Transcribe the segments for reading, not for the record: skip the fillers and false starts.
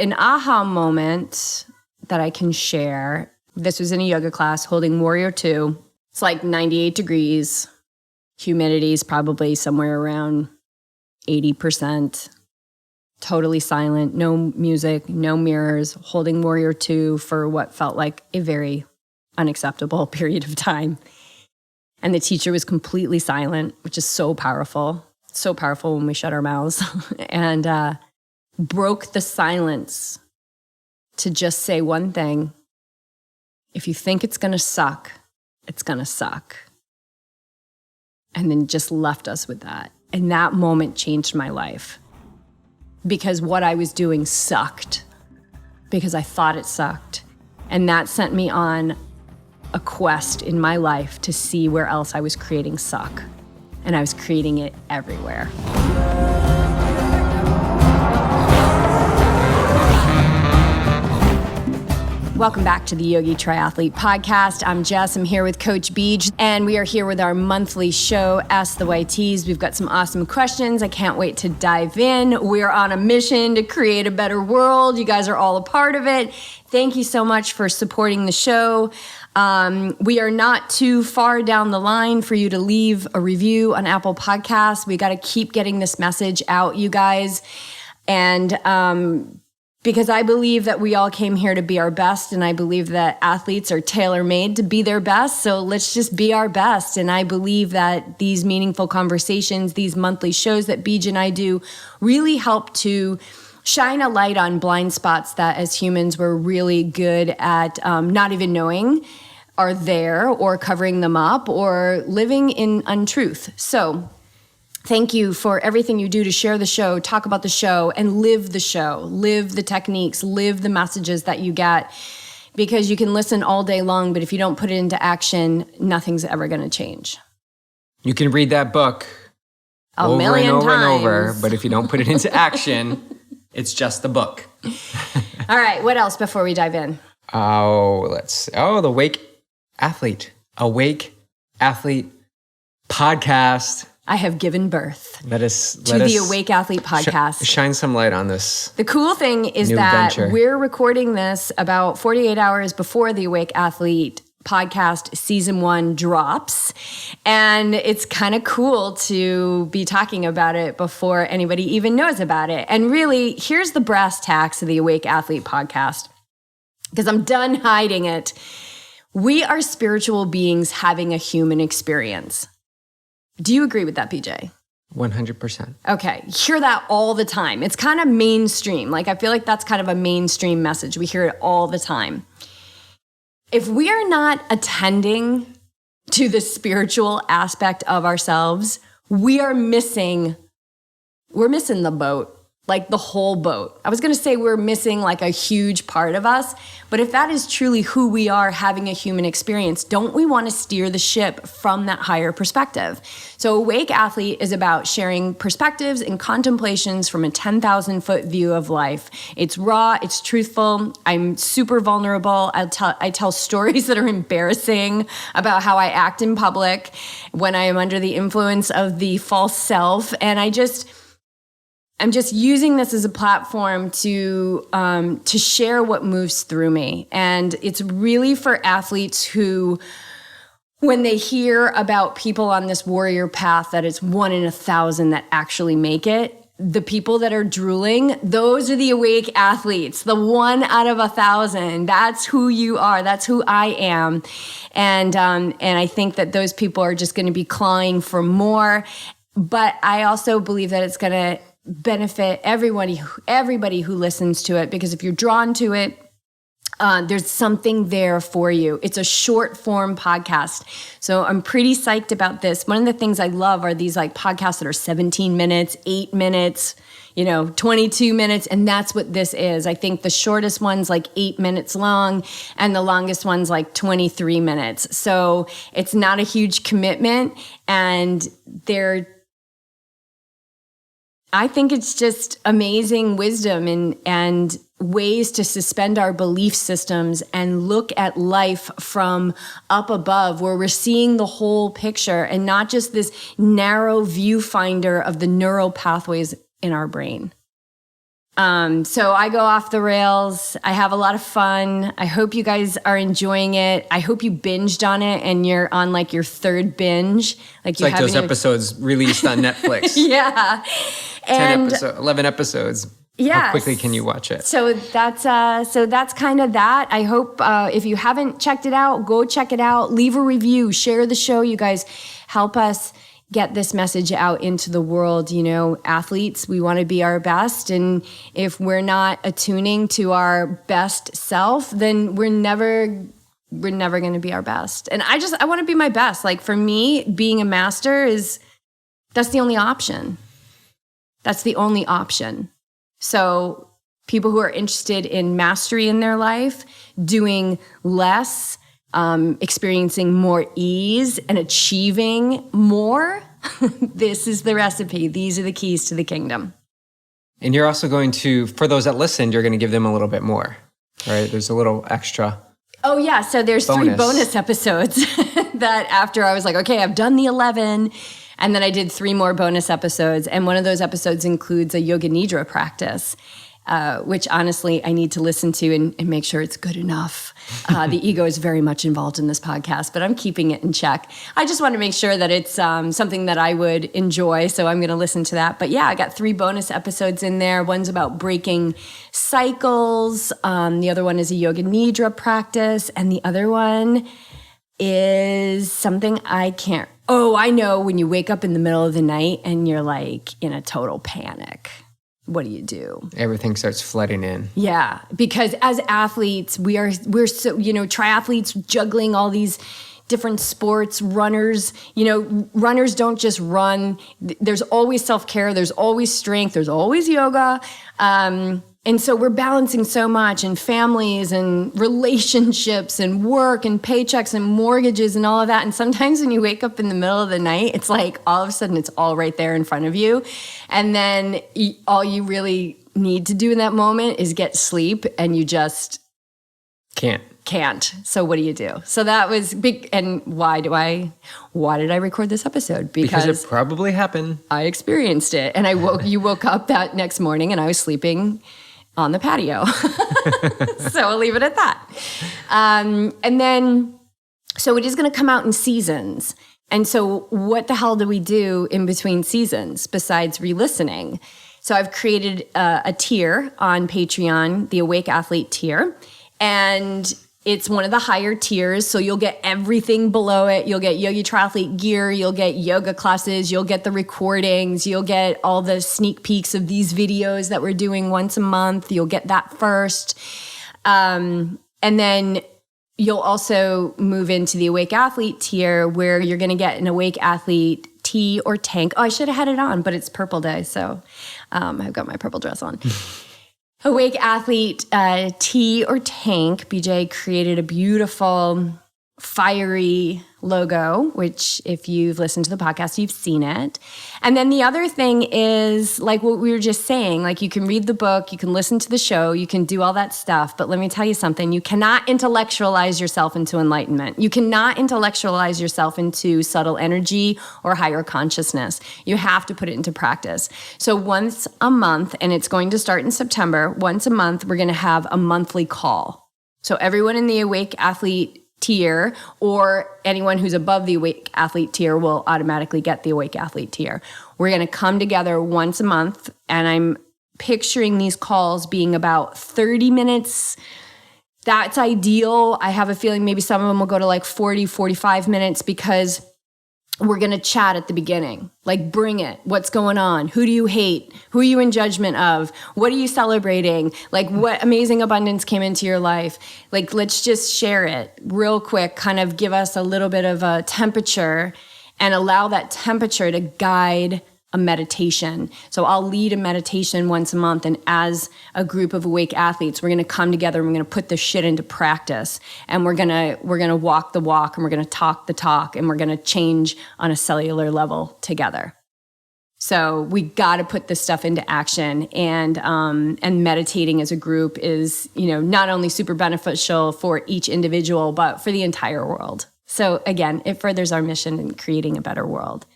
an aha moment that I can share. This was in a yoga class holding Warrior 2. It's like 98 degrees. Humidity is probably somewhere around 80%. Totally silent, no music, no mirrors, holding Warrior 2 for what felt like a very unacceptable period of time. And the teacher was completely silent, which is so powerful. So powerful when we shut our mouths. And broke the silence to just say one thing. If you think it's going to suck, it's going to suck. And then just left us with that. And that moment changed my life. Because what I was doing sucked. Because I thought it sucked. And that sent me on a quest in my life to see where else I was creating suck. And I was creating it everywhere. Welcome back to the YogiTriathlete podcast. I'm Jess. I'm here with Coach Beej, and we are here with our monthly show, Ask the YTs. We've got some awesome questions. I can't wait to dive in. We're on a mission to create a better world. You guys are all a part of it. Thank you so much for supporting the show. We are not too far down the line for you to leave a review on Apple Podcasts. We got to keep getting this message out, you guys. And because I believe that we all came here to be our best, and I believe that athletes are tailor-made to be their best, so let's just be our best. And I believe that these meaningful conversations, these monthly shows that Beej and I do, really help to shine a light on blind spots that as humans we're really good at not even knowing are there, or covering them up, or living in untruth. So thank you for everything you do to share the show, talk about the show, and live the show. Live the techniques, live the messages that you get, because you can listen all day long, but if you don't put it into action, nothing's ever going to change. You can read that book a million over times. and over, but if you don't put it into action, it's just the book. All right, what else before we dive in? The Awake Athlete podcast. I have given birth to the Awake Athlete podcast. Shine some light on this. The cool thing is that we're recording this about 48 hours before the Awake Athlete podcast season 1 drops. And it's kind of cool to be talking about it before anybody even knows about it. And really, here's the brass tacks of the Awake Athlete podcast, because I'm done hiding it. We are spiritual beings having a human experience. Do you agree with that, PJ? 100%. Okay, hear that all the time. It's kind of mainstream. Like, I feel like that's kind of a mainstream message. We hear it all the time. If we are not attending to the spiritual aspect of ourselves, we're missing the boat. Like the whole boat. I was going to say we're missing like a huge part of us, but if that is truly who we are, having a human experience, don't we want to steer the ship from that higher perspective? So Awake Athlete is about sharing perspectives and contemplations from a 10,000-foot view of life. It's raw, it's truthful. I'm super vulnerable. I tell stories that are embarrassing about how I act in public when I am under the influence of the false self, and I'm just using this as a platform to share what moves through me. And it's really for athletes who, when they hear about people on this warrior path, that it's 1 in 1,000 that actually make it, the people that are drooling, those are the Awake Athletes, the 1 out of 1,000. That's who you are. That's who I am. And I think that those people are just going to be clawing for more. But I also believe that it's going to benefit everybody who listens to it, because if you're drawn to it, there's something there for you. It's a short form podcast. So I'm pretty psyched about this. One of the things I love are these like podcasts that are 17 minutes, 8 minutes, 22 minutes. And that's what this is. I think the shortest one's like 8 minutes long and the longest one's like 23 minutes. So it's not a huge commitment, and I think it's just amazing wisdom and ways to suspend our belief systems and look at life from up above, where we're seeing the whole picture and not just this narrow viewfinder of the neural pathways in our brain. So I go off the rails. I have a lot of fun. I hope you guys are enjoying it. I hope you binged on it and you're on like your third binge. It's like those episodes released on Netflix. Yeah. 11 episodes. Yes. How quickly can you watch it? So that's kind of that. I hope if you haven't checked it out, go check it out. Leave a review. Share the show. You guys help us get this message out into the world. You know, athletes, we want to be our best. And if we're not attuning to our best self, then we're never going to be our best. And I want to be my best. Like for me, being a master that's the only option. That's the only option. So people who are interested in mastery in their life, doing less, experiencing more ease and achieving more, this is the recipe. These are the keys to the kingdom. And you're also going to, for those that listened, you're going to give them a little bit more, right? There's a little extra. Oh, yeah. So there's 3 bonus episodes that after I was like, okay, I've done the 11. And then I did 3 more bonus episodes. And one of those episodes includes a yoga nidra practice, which honestly I need to listen to and make sure it's good enough. The ego is very much involved in this podcast, but I'm keeping it in check. I just want to make sure that it's something that I would enjoy. So I'm going to listen to that. But yeah, I got 3 bonus episodes in there. One's about breaking cycles. The other one is a yoga nidra practice. And the other one is something I can't. Oh, I know, when you wake up in the middle of the night and you're like in a total panic. What do? Everything starts flooding in. Yeah, because as athletes, we're so, triathletes juggling all these different sports, runners, runners don't just run. There's always self-care, there's always strength, there's always yoga. And so we're balancing so much, and families and relationships and work and paychecks and mortgages and all of that. And sometimes when you wake up in the middle of the night, it's like all of a sudden it's all right there in front of you. And then all you really need to do in that moment is get sleep, and you just can't. So what do you do? So that was big. And why did I record this episode? Because it probably happened. I experienced it. And you woke up that next morning and I was sleeping on the patio. So I'll leave it at that. And then, so it is going to come out in seasons. And so what the hell do we do in between seasons besides re-listening? So I've created a tier on Patreon, the Awake Athlete tier. And it's one of the higher tiers, so you'll get everything below it. You'll get YogiTriathlete gear, you'll get yoga classes, you'll get the recordings, you'll get all the sneak peeks of these videos that we're doing once a month. You'll get that first. And then you'll also move into the Awake Athlete tier, where you're going to get an Awake Athlete tee or tank. Oh, I should have had it on, but it's purple day, so I've got my purple dress on. Awake Athlete tee or tank. BJ created a beautiful, fiery logo, which if you've listened to the podcast, you've seen it. And then the other thing is, like what we were just saying, like you can read the book, you can listen to the show, you can do all that stuff. But let me tell you something, you cannot intellectualize yourself into enlightenment. You cannot intellectualize yourself into subtle energy or higher consciousness. You have to put it into practice. So once a month, and it's going to start in September, once a month, we're going to have a monthly call. So everyone in the Awake Athlete tier, or anyone who's above the Awake Athlete tier, will automatically get the Awake Athlete tier. We're going to come together once a month, and I'm picturing these calls being about 30 minutes. That's ideal. I have a feeling maybe some of them will go to like 40, 45 minutes, because we're going to chat at the beginning. Like, bring it. What's going on? Who do you hate? Who are you in judgment of? What are you celebrating? Like, what amazing abundance came into your life? Like, let's just share it real quick, kind of give us a little bit of a temperature, and allow that temperature to guide a meditation. So I'll lead a meditation once a month, and as a group of Awake Athletes, we're going to come together and we're going to put this shit into practice, and we're going to walk the walk, and we're going to talk the talk, and we're going to change on a cellular level together. So we got to put this stuff into action, and meditating as a group is, not only super beneficial for each individual, but for the entire world. So again, it furthers our mission in creating a better world.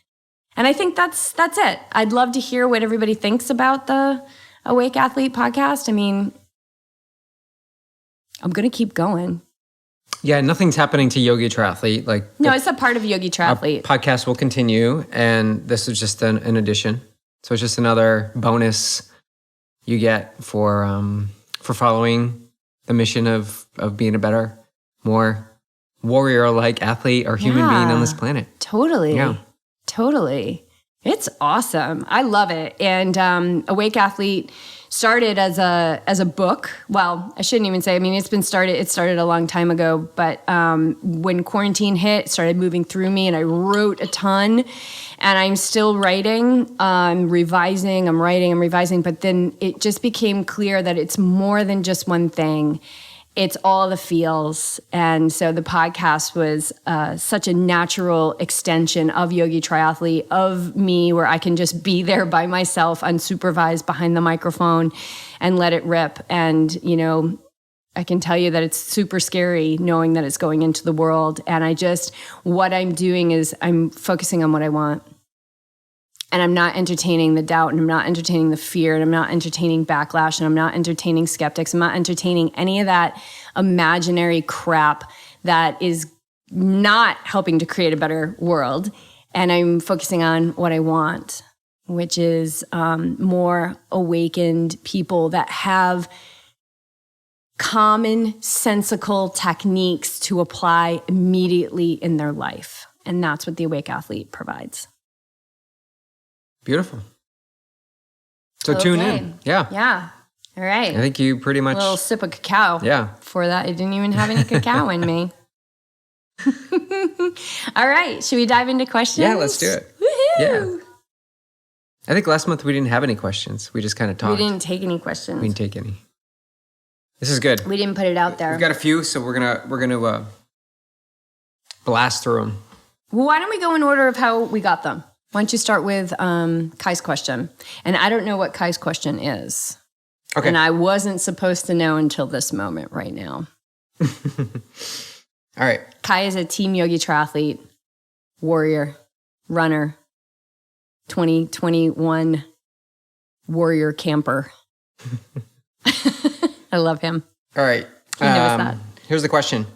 And I think that's it. I'd love to hear what everybody thinks about the Awake Athlete podcast. I mean, I'm going to keep going. Yeah, nothing's happening to Yogi Triathlete. Like no, it's a part of Yogi Triathlete. Podcast will continue, and this is just an addition. So it's just another bonus you get for following the mission of being a better, more warrior-like athlete or human being on this planet. Totally. Yeah. Totally. It's awesome. I love it. And Awake Athlete started as a book. Well, I shouldn't even say. I mean, it started a long time ago. But when quarantine hit, it started moving through me, and I wrote a ton. And I'm still writing. I'm revising. I'm writing. I'm revising. But then it just became clear that it's more than just one thing. It's all the feels. And so the podcast was such a natural extension of Yogi Triathlete, of me, where I can just be there by myself, unsupervised behind the microphone and let it rip. And, you know, I can tell you that it's super scary knowing that it's going into the world. And what I'm doing is I'm focusing on what I want. And I'm not entertaining the doubt, and I'm not entertaining the fear, and I'm not entertaining backlash, and I'm not entertaining skeptics. I'm not entertaining any of that imaginary crap that is not helping to create a better world. And I'm focusing on what I want, which is more awakened people that have common-sensical techniques to apply immediately in their life. And that's what the Awake Athlete provides. Beautiful. So tune in. Yeah. Yeah. All right. I think you pretty much... A little sip of cacao. Yeah. For that, I didn't even have any cacao in me. All right. Should we dive into questions? Yeah, let's do it. Woohoo! Yeah. I think last month we didn't have any questions. We just kind of talked. We didn't take any questions. We didn't take any. This is good. We didn't put it out there. We've got a few, so we're gonna blast through them. Well, why don't we go in order of how we got them? Why don't you start with Kai's question? And I don't know what Kai's question is. Okay. And I wasn't supposed to know until this moment right now. All right. Kai is a Team Yogi Triathlete, warrior, runner, 2021 warrior camper. I love him. All right. He knows that. Here's the question.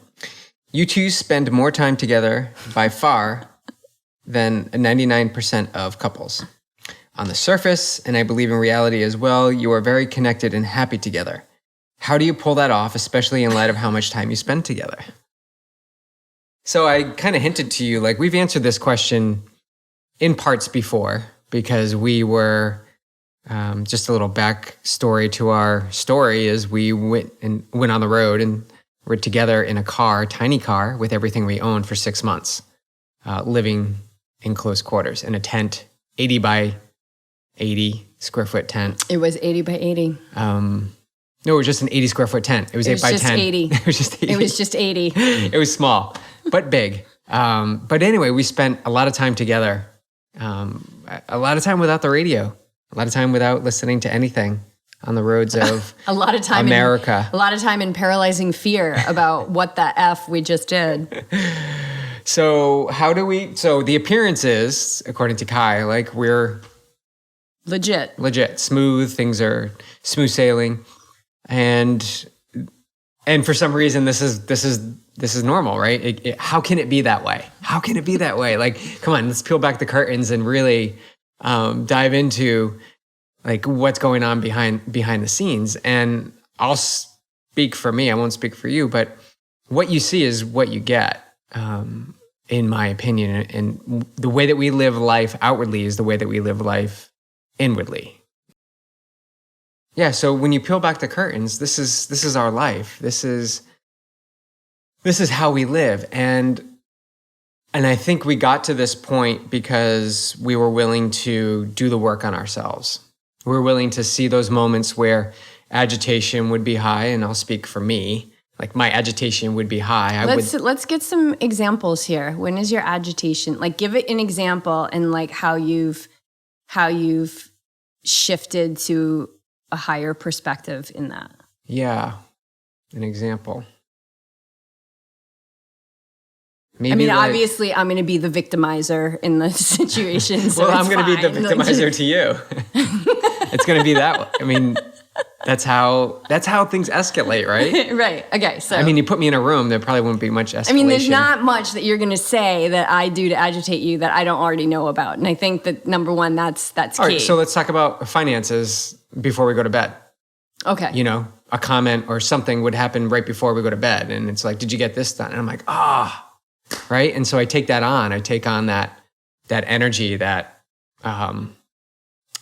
You two spend more time together by far than 99% of couples. On the surface, and I believe in reality as well, you are very connected and happy together. How do you pull that off, especially in light of how much time you spend together? So I kind of hinted to you, like we've answered this question in parts before, because we were, just a little backstory to our story is we went on the road and were together in a car, tiny car, with everything we owned for 6 months, living in close quarters in a tent, 80 by 80 square foot tent. It was 80 by 80. No, it was just an 80 square foot tent. It was 8 by 10. 80. It was just 80. It was just 80. It was small, but big. But anyway, we spent a lot of time together. A lot of time without the radio. A lot of time without listening to anything on the roads of a lot of time America. A lot of time in paralyzing fear about what the F we just did. So the appearance is, according to Kai, like we're legit, smooth. Things are smooth sailing. And for some reason, this is normal, right? How can it be that way? How can it be that way? Like, come on, let's peel back the curtains and really dive into like what's going on behind the scenes. And I'll speak for me. I won't speak for you, but what you see is what you get, in my opinion. And the way that we live life outwardly is the way that we live life inwardly. Yeah. So when you peel back the curtains, this is our life. This is how we live. And I think we got to this point because we were willing to do the work on ourselves. We were willing to see those moments where agitation would be high, and I'll speak for me. Like my agitation would be high. Let's get some examples here. When is your agitation? Like give it an example and like how you've shifted to a higher perspective in that. Yeah. An example. Maybe I mean, obviously, I'm going to be the victimizer in the situation. So well, I'm going to be the victimizer to you. It's going to be that way. I mean, that's how things escalate, right? Right. Okay. So I mean, you put me in a room, there probably wouldn't be much escalation. I mean, there's not much that you're going to say that I do to agitate you that I don't already know about. And I think that number one, that's key. All right, so let's talk about finances before we go to bed. Okay. You know, a comment or something would happen right before we go to bed. And it's like, did you get this done? And I'm like, right? And so I take that on. I take on that energy that,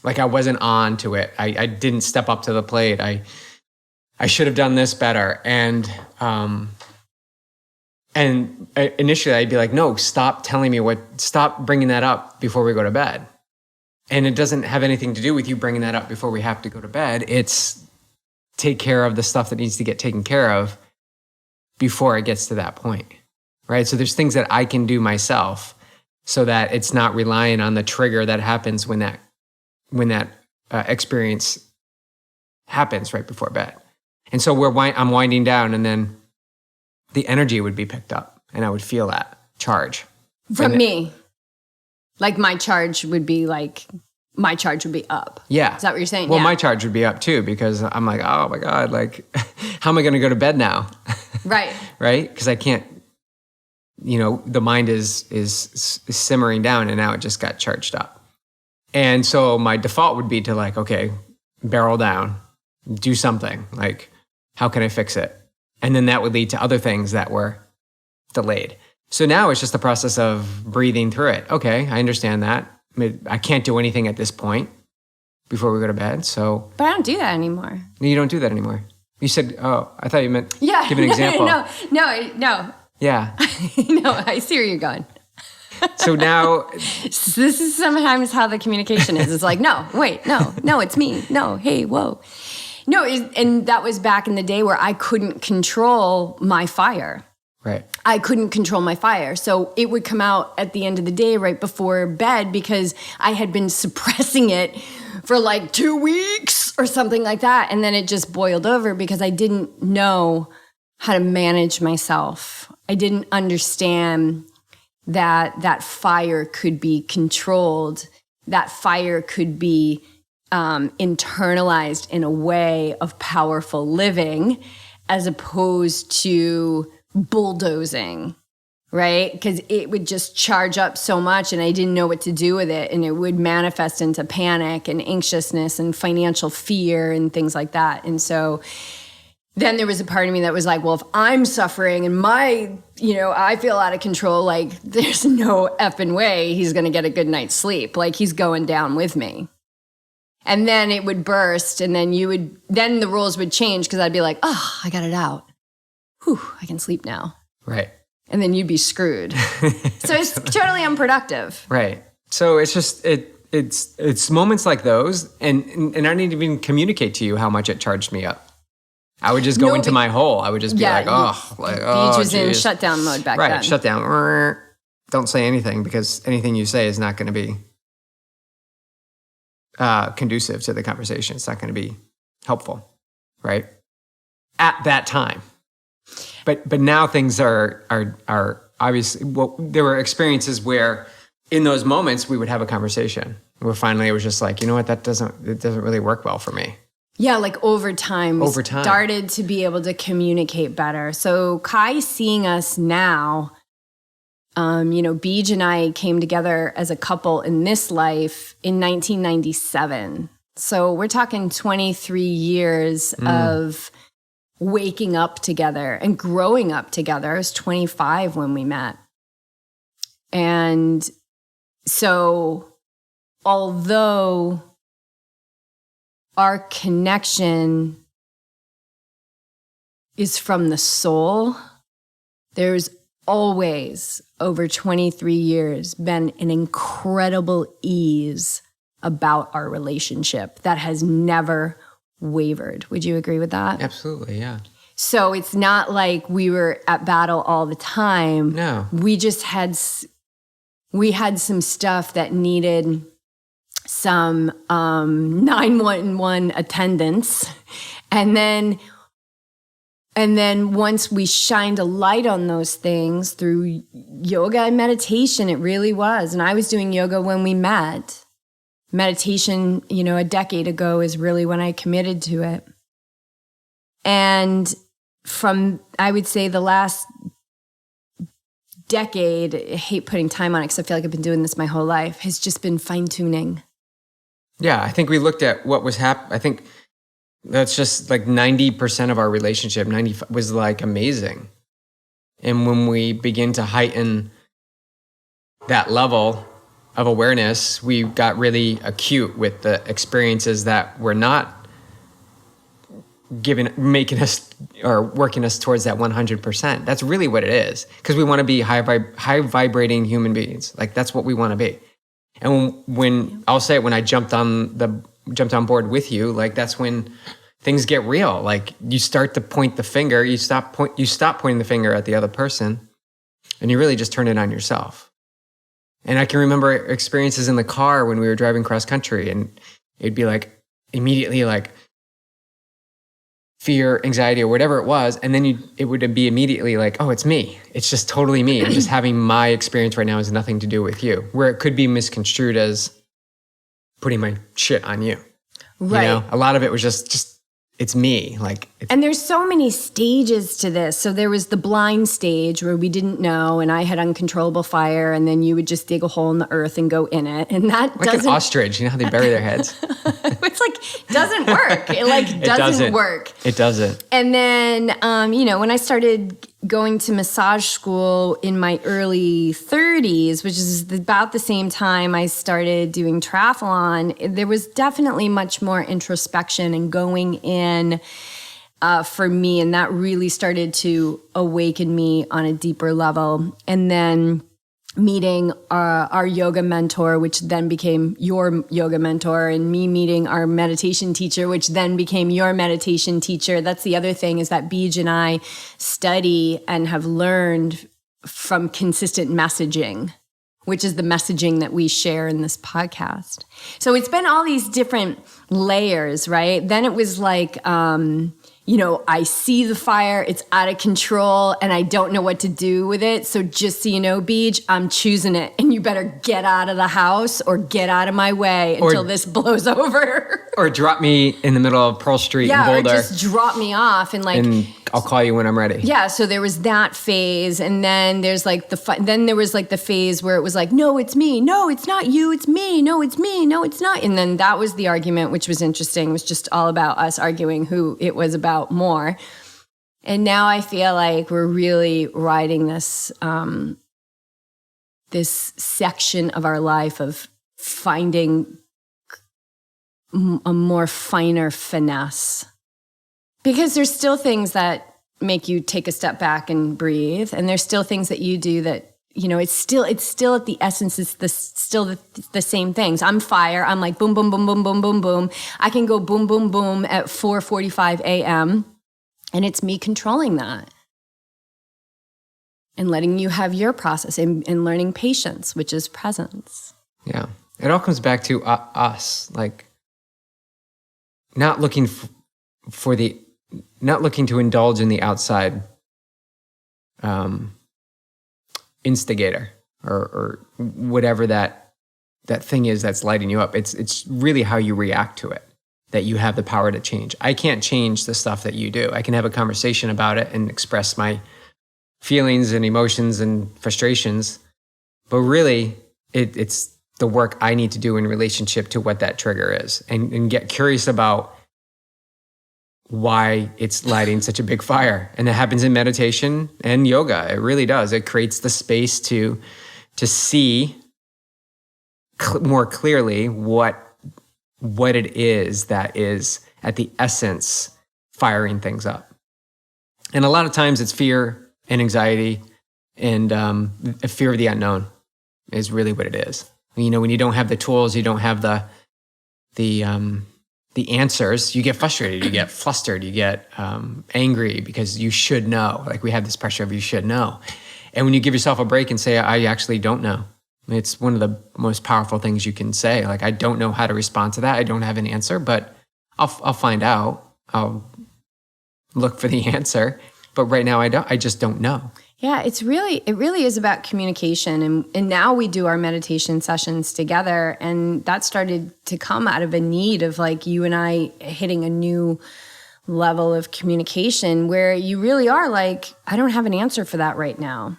like I wasn't on to it. I didn't step up to the plate. I should have done this better. And initially I'd be like, no, stop telling me stop bringing that up before we go to bed. And it doesn't have anything to do with you bringing that up before we have to go to bed. It's take care of the stuff that needs to get taken care of before it gets to that point, right? So there's things that I can do myself so that it's not relying on the trigger that happens when that experience happens right before bed. And so I'm winding down, and then the energy would be picked up, and I would feel that charge. From me. Like my charge would be up. Yeah. Is that what you're saying? Well, yeah. my charge would be up too, because I'm like, oh my God, like, how am I going to go to bed now? Right. Right? Because I can't, the mind is simmering down, and now it just got charged up. And so my default would be to like, okay, barrel down, do something. Like, how can I fix it? And then that would lead to other things that were delayed. So now it's just the process of breathing through it. Okay, I understand that. I can't do anything at this point before we go to bed. So, but I don't do that anymore. You don't do that anymore. You said, oh, I thought you meant give an example. No. Yeah. No, I see where you're going. So now... This is sometimes how the communication is. It's like, no, wait, no, it's me. No, hey, whoa. No, and that was back in the day where I couldn't control my fire. Right. I couldn't control my fire. So it would come out at the end of the day right before bed because I had been suppressing it for like 2 weeks or something like that. And then it just boiled over because I didn't know how to manage myself. I didn't understand that fire could be controlled, that fire could be internalized in a way of powerful living as opposed to bulldozing, right? Because it would just charge up so much and I didn't know what to do with it. And it would manifest into panic and anxiousness and financial fear and things like that. And so then there was a part of me that was like, well, if I'm suffering and I feel out of control, like there's no effing way he's going to get a good night's sleep. Like he's going down with me. And then it would burst and then then the rules would change because I'd be like, oh, I got it out. Whew, I can sleep now. Right. And then you'd be screwed. So it's totally unproductive. Right. So it's just, it's moments like those and I didn't even communicate to you how much it charged me up. I would just go into my hole. I would just be like, Beach was in shutdown mode back then. Right, shutdown. Don't say anything because anything you say is not going to be conducive to the conversation. It's not going to be helpful, right? At that time. But now things are obviously, well, there were experiences where in those moments we would have a conversation where finally it was just like, you know what, it doesn't really work well for me. Yeah, like over time, we started to be able to communicate better. So Kai seeing us now, Beej and I came together as a couple in this life in 1997. So we're talking 23 years of waking up together and growing up together. I was 25 when we met. And so although our connection is from the soul, there's always, over 23 years, been an incredible ease about our relationship that has never wavered. Would you agree with that? Absolutely, yeah. So it's not like we were at battle all the time. No. We just had some stuff that needed some 911 attendance. And then once we shined a light on those things through yoga and meditation, it really was. And I was doing yoga when we met. meditation, a decade ago is really when I committed to it. And from, I would say, the last decade, I hate putting time on it because I feel like I've been doing this my whole life, has just been fine-tuning. Yeah, I think we looked at what was happening. I think that's just like 90% of our relationship, 90 was like amazing. And when we begin to heighten that level of awareness, we got really acute with the experiences that were not making us or working us towards that 100%. That's really what it is. Because we want to be high vibrating human beings. Like that's what we want to be. And when I'll say it, when I jumped on board with you, like that's when things get real. Like you start to point the finger, you stop pointing the finger at the other person, and you really just turn it on yourself. And I can remember experiences in the car when we were driving cross country, and it'd be like immediately like fear, anxiety, or whatever it was, and then it would be immediately like, oh, it's me. It's just totally me. I'm just having my experience right now has nothing to do with you. Where it could be misconstrued as putting my shit on you. Right. A lot of it was just it's me. And there's so many stages to this. So there was the blind stage where we didn't know, and I had uncontrollable fire, and then you would just dig a hole in the earth and go in it, and that like doesn't. An ostrich. You know how they bury their heads? It's like doesn't work. It doesn't work. It doesn't. And then when I started going to massage school in my early 30s, which is about the same time I started doing triathlon, there was definitely much more introspection and going in for me. And that really started to awaken me on a deeper level. And then meeting our yoga mentor, which then became your yoga mentor, and me meeting our meditation teacher, which then became your meditation teacher. That's the other thing, is that Beej and I study and have learned from consistent messaging, which is the messaging that we share in this podcast. So it's been all these different layers, right? Then it was like, I see the fire, it's out of control, and I don't know what to do with it. So just so you know, Beej, I'm choosing it, and you better get out of the house or get out of my way until this blows over. Or drop me in the middle of Pearl Street in Boulder. Or just drop me off and I'll call you when I'm ready. Yeah, so there was that phase, and then there's then there was the phase where it was like, no, it's me, no, it's not you, it's me, no, it's me, no, it's not. And then that was the argument, which was interesting. It was just all about us arguing who it was about more. And now I feel like we're really riding this this section of our life of finding a more finer finesse. Because there's still things that make you take a step back and breathe. And there's still things that you do that, it's still at the essence, it's still the same things. I'm fire. I'm like boom, boom, boom, boom, boom, boom, boom. I can go boom, boom, boom at 4:45 a.m. And it's me controlling that. And letting you have your process and learning patience, which is presence. Yeah. It all comes back to us, like not looking not looking to indulge in the outside instigator or whatever that thing is that's lighting you up. It's really how you react to it that you have the power to change. I can't change the stuff that you do. I can have a conversation about it and express my feelings and emotions and frustrations, but really it's the work I need to do in relationship to what that trigger is, and get curious about why it's lighting such a big fire. And it happens in meditation and yoga. It really does. It creates the space to see more clearly what it is that is at the essence firing things up. And a lot of times it's fear and anxiety and a fear of the unknown is really what it is. When you don't have the tools, you don't have the answers, you get frustrated, you get flustered, you get angry because you should know. Like we have this pressure of you should know. And when you give yourself a break and say, I actually don't know, it's one of the most powerful things you can say. Like, I don't know how to respond to that. I don't have an answer, but I'll find out. I'll look for the answer. but right now I just don't know. Yeah, it really is about communication. And now we do our meditation sessions together. And that started to come out of a need of like you and I hitting a new level of communication where you really are like, I don't have an answer for that right now.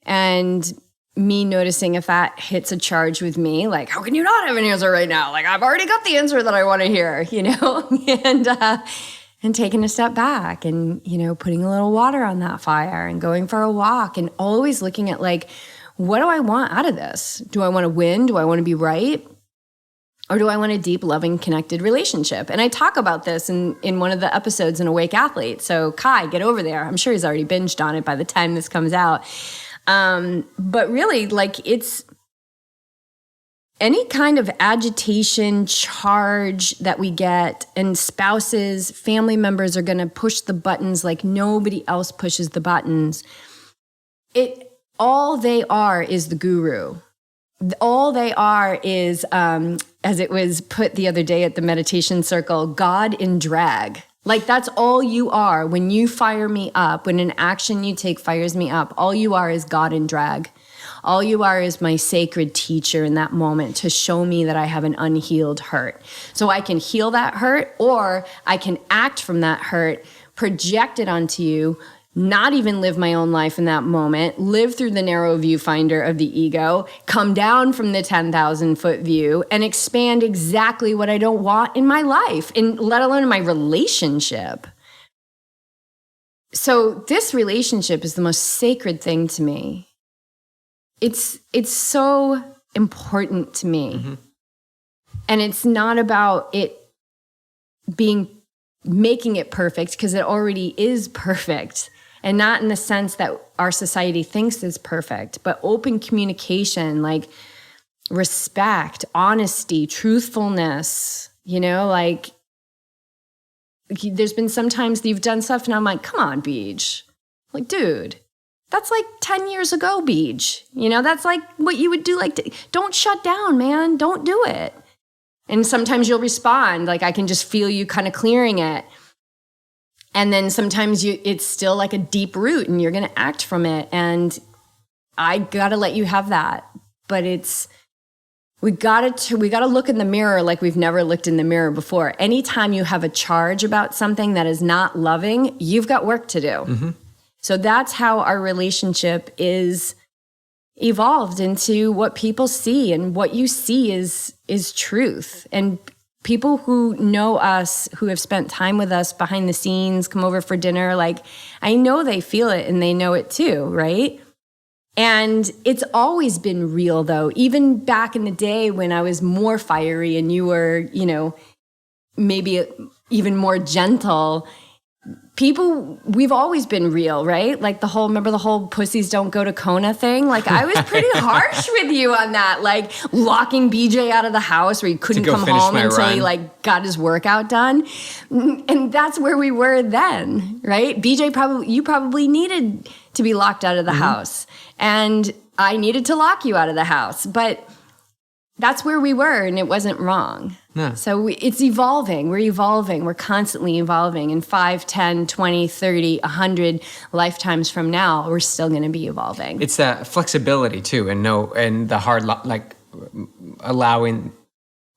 And me noticing if that hits a charge with me, like, how can you not have an answer right now? Like, I've already got the answer that I want to hear, and taking a step back and, putting a little water on that fire and going for a walk and always looking at like, what do I want out of this? Do I want to win? Do I want to be right? Or do I want a deep, loving, connected relationship? And I talk about this in one of the episodes in Awake Athlete. So Kai, get over there. I'm sure he's already binged on it by the time this comes out. But really, like, it's any kind of agitation, charge that we get, and spouses, family members are going to push the buttons like nobody else pushes the buttons. All they are is the guru. All they are is, as it was put the other day at the meditation circle, God in drag. Like, that's all you are. When you fire me up, when an action you take fires me up, all you are is God in drag. All you are is my sacred teacher in that moment to show me that I have an unhealed hurt. So I can heal that hurt, or I can act from that hurt, project it onto you, not even live my own life in that moment, live through the narrow viewfinder of the ego, come down from the 10,000-foot view, and expand exactly what I don't want in my life, and let alone in my relationship. So this relationship is the most sacred thing to me. It's so important to me. Mm-hmm. And it's not about it making it perfect, because it already is perfect. And not in the sense that our society thinks is perfect, but open communication, like respect, honesty, truthfulness, like there's been some times that you've done stuff and I'm like, come on, Beej. Like, dude, that's like 10 years ago, Beej. That's like what you would do. Like, don't shut down, man. Don't do it. And sometimes you'll respond. Like, I can just feel you kind of clearing it. And then sometimes it's still like a deep root and you're going to act from it. And I got to let you have that. But we got to look in the mirror like we've never looked in the mirror before. Anytime you have a charge about something that is not loving, you've got work to do. Mm-hmm. So that's how our relationship is evolved into what people see, and what you see is truth. And people who know us, who have spent time with us behind the scenes, come over for dinner, like, I know they feel it and they know it too, right? And it's always been real, though. Even back in the day when I was more fiery and you were, maybe even more gentle, we've always been real, right? Like remember the whole pussies don't go to Kona thing? Like, I was pretty harsh with you on that, like locking BJ out of the house where he couldn't come home until he like got his workout done. And that's where we were then, right? You probably needed to be locked out of the house, and I needed to lock you out of the house, but that's where we were, and it wasn't wrong. No. So it's evolving. We're evolving. We're constantly evolving. In 5, 10, 20, 30, 100 lifetimes from now, we're still going to be evolving. It's that flexibility too, and the hard, allowing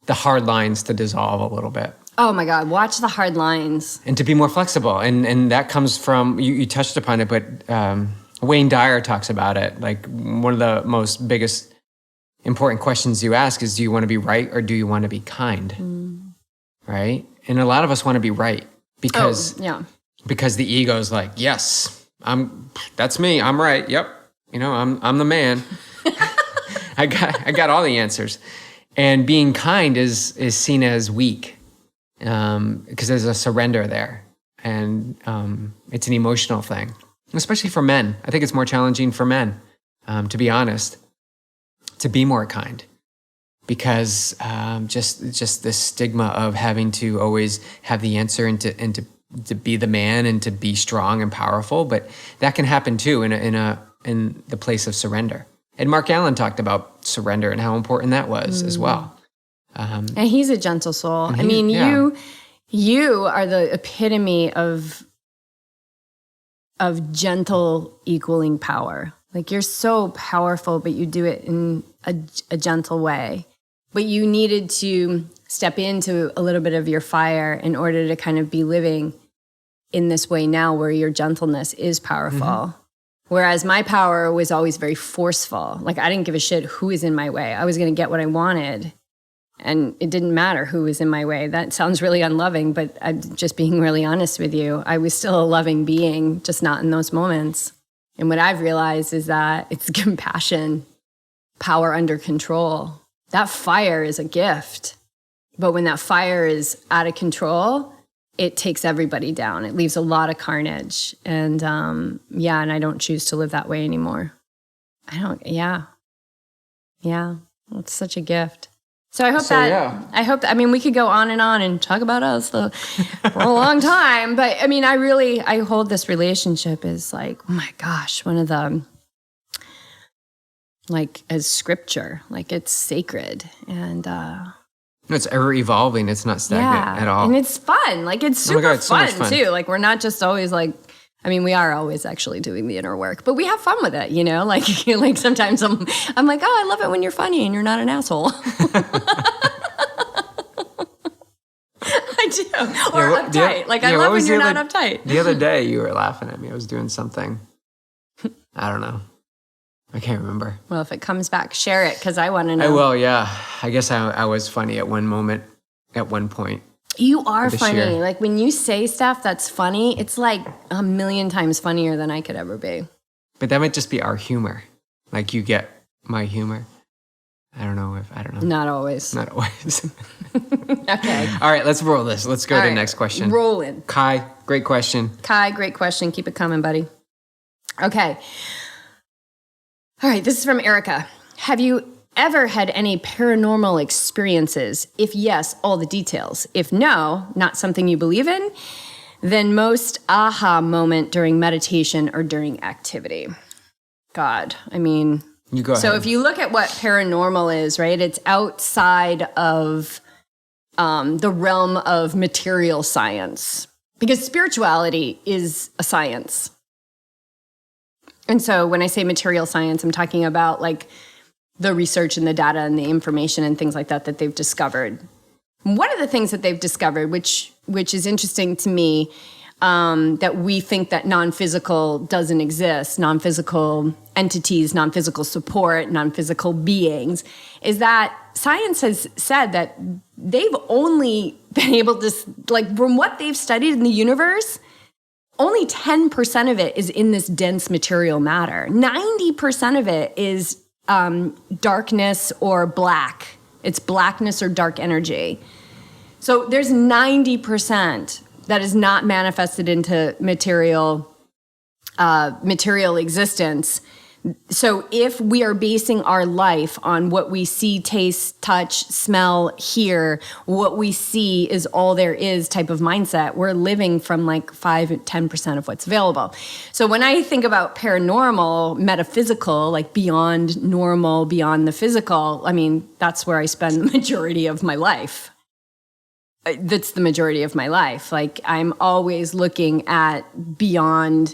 the hard lines to dissolve a little bit. Oh my God, watch the hard lines. And to be more flexible. And that comes from, you touched upon it, but Wayne Dyer talks about it. Like, one of the most biggest important questions you ask is, do you want to be right or do you want to be kind? Right? And a lot of us want to be right because the ego is like, yes, that's me. I'm right. Yep. I'm the man. I got all the answers. And being kind is seen as weak because there's a surrender there. And it's an emotional thing, especially for men. I think it's more challenging for men, to be honest, to be more kind, because just this stigma of having to always have the answer and to be the man and to be strong and powerful. But that can happen too in the place of surrender. And Mark Allen talked about surrender and how important that was as well. And he's a gentle soul. I mean, you are the epitome of of gentle equaling power. Like you're so powerful, but you do it in a gentle way. But you needed to step into a little bit of your fire in order to kind of be living in this way now where your gentleness is powerful. Mm-hmm. Whereas my power was always very forceful. Like I didn't give a shit who was in my way. I was going to get what I wanted. And it didn't matter who was in my way. That sounds really unloving, but I'm just being really honest with you. I was still a loving being, just not in those moments. And what I've realized is that it's compassion, power under control. That fire is a gift. But when that fire is out of control, it takes everybody down. It leaves a lot of carnage. And and I don't choose to live that way anymore. Yeah, it's such a gift. So I hope that, we could go on and talk about us for a long time. But I hold this relationship as like, oh my gosh, one of the, like as scripture, like it's sacred. And, it's ever evolving. It's not stagnant at all. And it's fun. Like it's super fun too. Like we're not just always like, we are always actually doing the inner work, but we have fun with it, like sometimes I'm like, oh, I love it when you're funny and you're not an asshole. I do. Or uptight. I love when you're not uptight. The other day you were laughing at me. I was doing something. I don't know. I can't remember. Well, if it comes back, share it because I want to know. I will, yeah. I guess I was funny at one moment, at one point. You are funny. Year. Like when you say stuff that's funny, it's like 1,000,000 times funnier than I could ever be. But that might just be our humor. Like you get my humor. I don't know. Not always. Okay. All right, let's roll this. Let's go to the next question. Rolling. Kai, great question. Keep it coming, buddy. Okay. All right, this is from Erica. Have you ever had any paranormal experiences? If yes, all the details. If no, not something you believe in, then most aha moment during meditation or during activity. God, you go ahead. So if you look at what paranormal is, right, it's outside of the realm of material science because spirituality is a science. And so when I say material science, I'm talking about like the research and the data and the information and things like that they've discovered. One of the things that they've discovered, which is interesting to me, that we think that non-physical doesn't exist, non-physical entities, non-physical support, non-physical beings, is that science has said that they've only been able to, like from what they've studied in the universe, only 10% of it is in this dense material matter. 90% of it is darkness or black. It's blackness or dark energy. So there's 90% that is not manifested into material existence. So if we are basing our life on what we see, taste, touch, smell, hear, what we see is all there is type of mindset, we're living from like 5-10% of what's available. So when I think about paranormal, metaphysical, like beyond normal, beyond the physical, that's where I spend the majority of my life. That's the majority of my life. Like I'm always looking at beyond.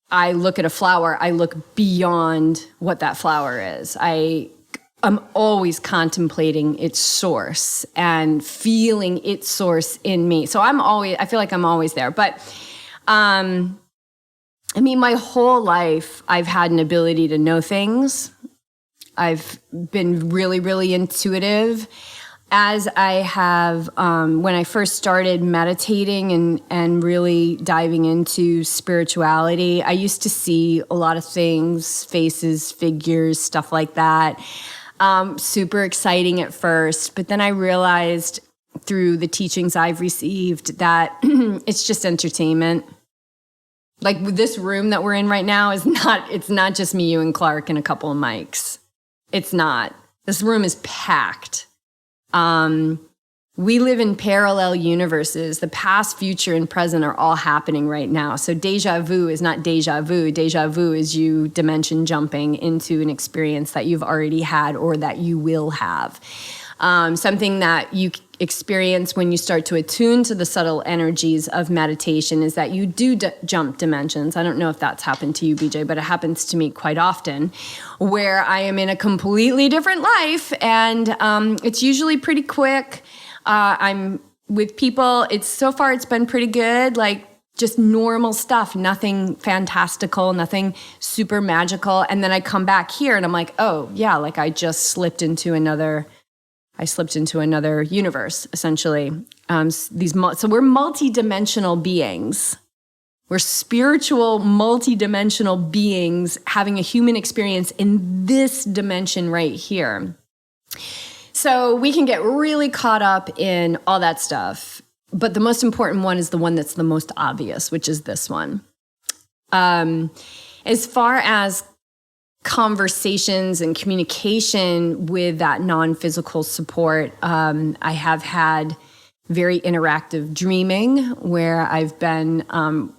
I look at a flower, I look beyond what that flower is. I'm always contemplating its source and feeling its source in me. So I feel like I'm always there. But, my whole life, I've had an ability to know things. I've been really, really intuitive. As I have, when I first started meditating and really diving into spirituality, I used to see a lot of things, faces, figures, stuff like that. Super exciting at first, but then I realized through the teachings I've received that it's just entertainment. Like this room that we're in right now it's not just me, you, and Clark and a couple of mics. It's not. This room is packed. We live in parallel universes. The past, future, and present are all happening right now. So deja vu is not deja vu. Deja vu is you dimension jumping into an experience that you've already had or that you will have. Something that experience when you start to attune to the subtle energies of meditation is that you do jump dimensions. I don't know if that's happened to you, BJ, but it happens to me quite often, where I am in a completely different life, and it's usually pretty quick. I'm with people. So far it's been pretty good, like just normal stuff, nothing fantastical, nothing super magical. And then I come back here and I'm like, oh yeah, like I just slipped into another universe, essentially. So we're multi-dimensional beings. We're spiritual, multi-dimensional beings having a human experience in this dimension right here. So we can get really caught up in all that stuff. But the most important one is the one that's the most obvious, which is this one. As far as conversations and communication with that non-physical support, I have had very interactive dreaming where I've been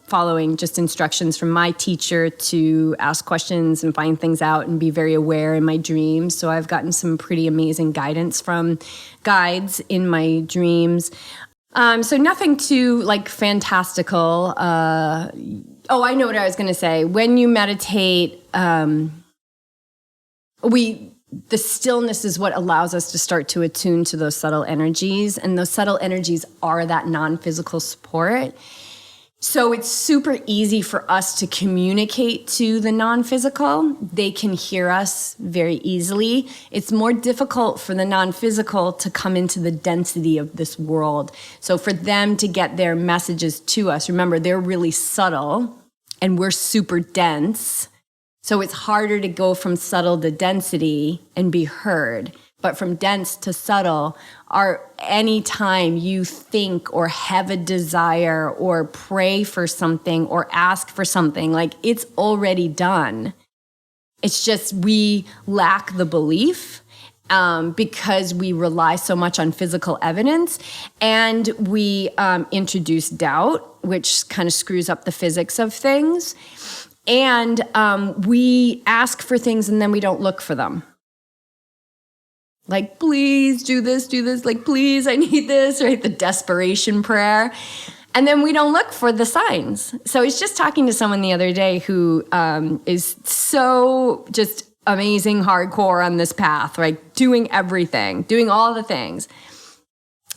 following just instructions from my teacher to ask questions and find things out and be very aware in my dreams. So I've gotten some pretty amazing guidance from guides in my dreams. So nothing too like fantastical. I know what I was going to say. When you meditate, the stillness is what allows us to start to attune to those subtle energies. And those subtle energies are that non-physical support. So it's super easy for us to communicate to the non-physical. They can hear us very easily. It's more difficult for the non-physical to come into the density of this world. So for them to get their messages to us, remember, they're really subtle and we're super dense. So it's harder to go from subtle to density and be heard. But from dense to subtle are any time you think or have a desire or pray for something or ask for something, like it's already done. It's just we lack the belief because we rely so much on physical evidence, and we introduce doubt, which kind of screws up the physics of things. And we ask for things and then we don't look for them. Like, please do this, like, please, I need this, right? The desperation prayer. And then we don't look for the signs. So I was just talking to someone the other day who is so just amazing hardcore on this path, right? Doing everything, doing all the things.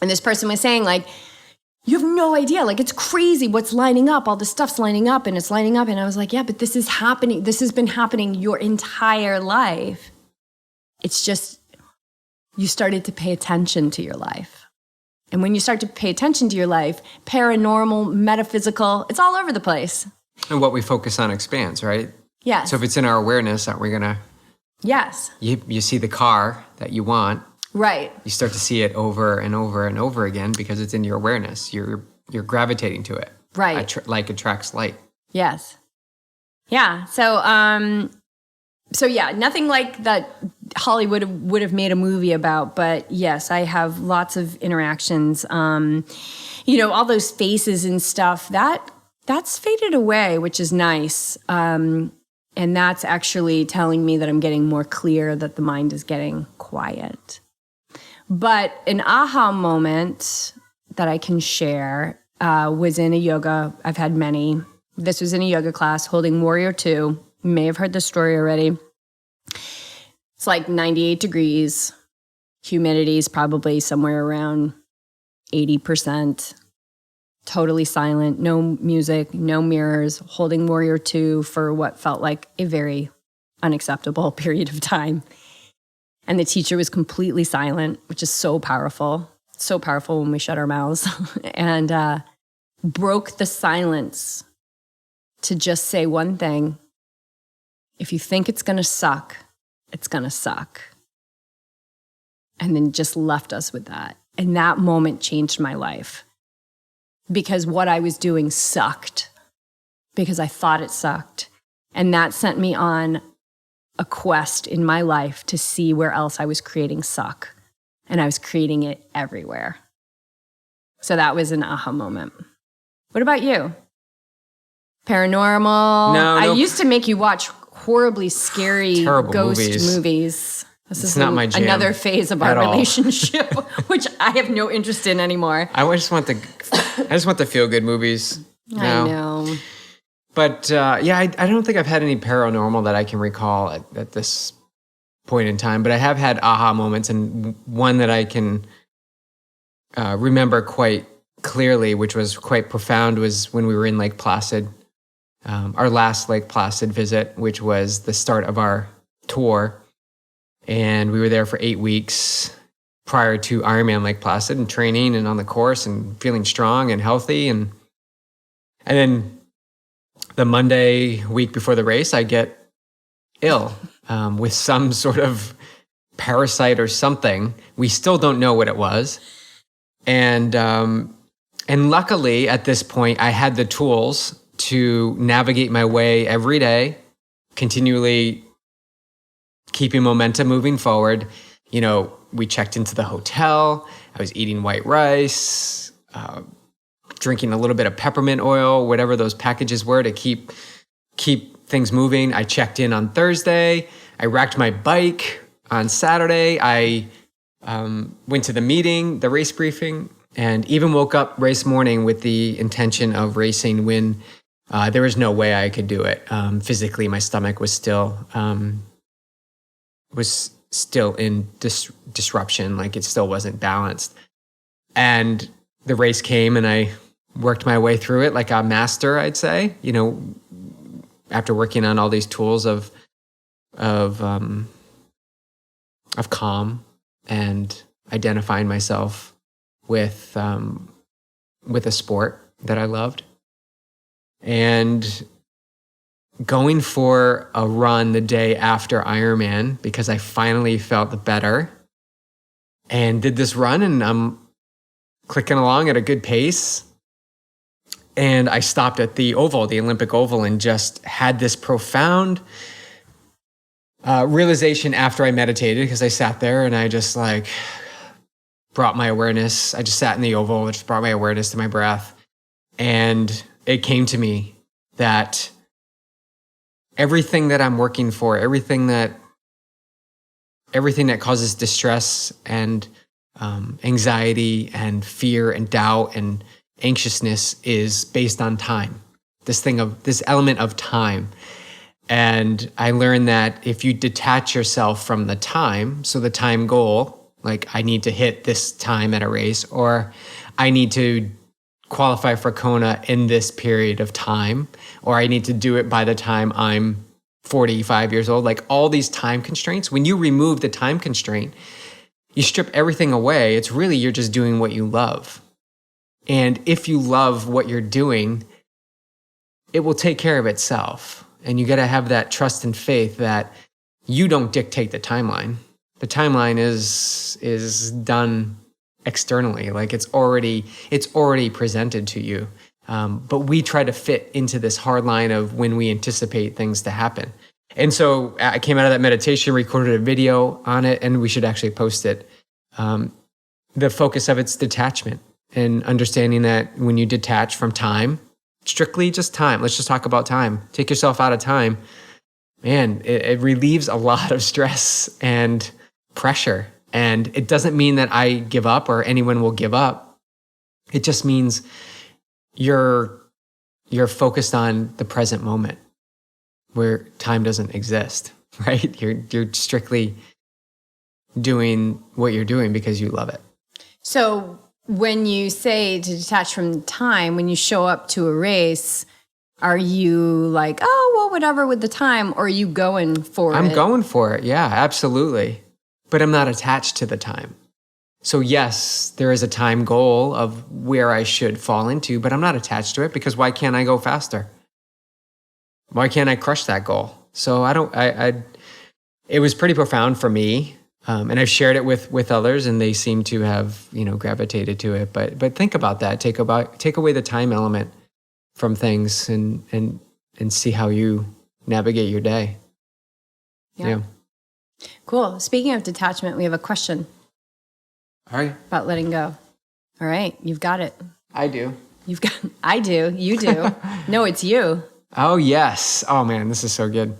And this person was saying, like, you have no idea. Like, it's crazy what's lining up. All this stuff's lining up and it's lining up. And I was like, yeah, but this is happening. This has been happening your entire life. It's just you started to pay attention to your life. And when you start to pay attention to your life, paranormal, metaphysical, it's all over the place. And what we focus on expands, right? Yes. So if it's in our awareness, aren't we going to... Yes. You see the car that you want. Right. You start to see it over and over and over again because it's in your awareness. You're gravitating to it. Right. Like attracts light. Yes. Yeah. So yeah, nothing like that Hollywood would have made a movie about, but yes, I have lots of interactions. All those faces and stuff, that's faded away, which is nice. And that's actually telling me that I'm getting more clear, that the mind is getting quiet. But an aha moment that I can share was in a yoga. I've had many. This was in a yoga class holding Warrior 2. You may have heard the story already. It's like 98 degrees. Humidity is probably somewhere around 80%. Totally silent, no music, no mirrors, holding Warrior 2 for what felt like a very unacceptable period of time. And the teacher was completely silent, which is so powerful when we shut our mouths, and broke the silence to just say one thing: if you think it's going to suck, it's going to suck. And then just left us with that. And that moment changed my life, because what I was doing sucked, because I thought it sucked. And that sent me on a quest in my life to see where else I was creating suck. And I was creating it everywhere. So that was an aha moment. What about you? Paranormal? No. I used to make you watch horribly scary terrible ghost movies. This It's is not my jam another phase of our at all. relationship, which I have no interest in anymore. I just want the feel good movies now. I know. But yeah, I don't think I've had any paranormal that I can recall at this point in time. But I have had aha moments, and one that I can remember quite clearly, which was quite profound, was when we were in Lake Placid, our last Lake Placid visit, which was the start of our tour. And we were there for 8 weeks prior to Ironman Lake Placid and training and on the course and feeling strong and healthy. And then the Monday week before the race, I get ill with some sort of parasite or something. We still don't know what it was. And luckily at this point, I had the tools to navigate my way every day, continually keeping momentum moving forward. We checked into the hotel. I was eating white rice, drinking a little bit of peppermint oil, whatever those packages were to keep things moving. I checked in on Thursday. I racked my bike on Saturday. I went to the meeting, the race briefing, and even woke up race morning with the intention of racing when there was no way I could do it. Physically, my stomach was still in disruption, like it still wasn't balanced. And the race came and I worked my way through it like a master, I'd say, after working on all these tools of calm and identifying myself with a sport that I loved. And going for a run the day after Ironman because I finally felt better and did this run, and I'm clicking along at a good pace. And I stopped at the oval, the Olympic Oval, and just had this profound realization after I meditated, because I sat there and I just brought my awareness. I just sat in the oval, just brought my awareness to my breath. And it came to me that everything that I'm working for, everything that causes distress and anxiety and fear and doubt and anxiousness is based on time. This element of time. And I learned that if you detach yourself from the time, so the time goal, like I need to hit this time at a race, or I need to qualify for Kona in this period of time, or I need to do it by the time I'm 45 years old, like all these time constraints. When you remove the time constraint, you strip everything away. It's really, you're just doing what you love. And if you love what you're doing, it will take care of itself. And you got to have that trust and faith that you don't dictate the timeline. The timeline is done externally, like it's already presented to you. But we try to fit into this hard line of when we anticipate things to happen. And so I came out of that meditation, recorded a video on it, and we should actually post it. The focus of it's detachment, and understanding that when you detach from time, strictly just time, let's just talk about time. Take yourself out of time. Man, it relieves a lot of stress and pressure. And it doesn't mean that I give up or anyone will give up. It just means you're focused on the present moment where time doesn't exist, right? You're strictly doing what you're doing because you love it. So when you say to detach from time, when you show up to a race, are you like, oh, well, whatever with the time, or are you going for it? I'm going for it. Yeah, absolutely. But I'm not attached to the time. So yes, there is a time goal of where I should fall into, but I'm not attached to it, because why can't I go faster? Why can't I crush that goal? So it was pretty profound for me. And I've shared it with others, and they seem to have, gravitated to it. But think about that. Take away the time element from things, and see how you navigate your day. Yeah. Cool. Speaking of detachment, we have a question. All right. About letting go. All right. You've got it. I do. I do. You do. No, it's you. Oh, yes. Oh, man, this is so good.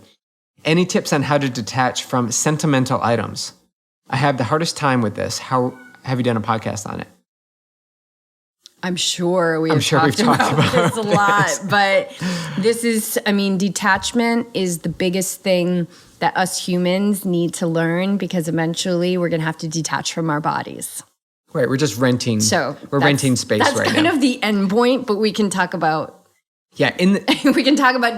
Any tips on how to detach from sentimental items? I have the hardest time with this. How have you done a podcast on it? I'm sure we've talked about this a lot, but this is, I mean, detachment is the biggest thing that us humans need to learn, because eventually we're going to have to detach from our bodies. Right, we're just renting. So we're renting space right now. That's kind of the endpoint, but we can talk about. Yeah, we can talk about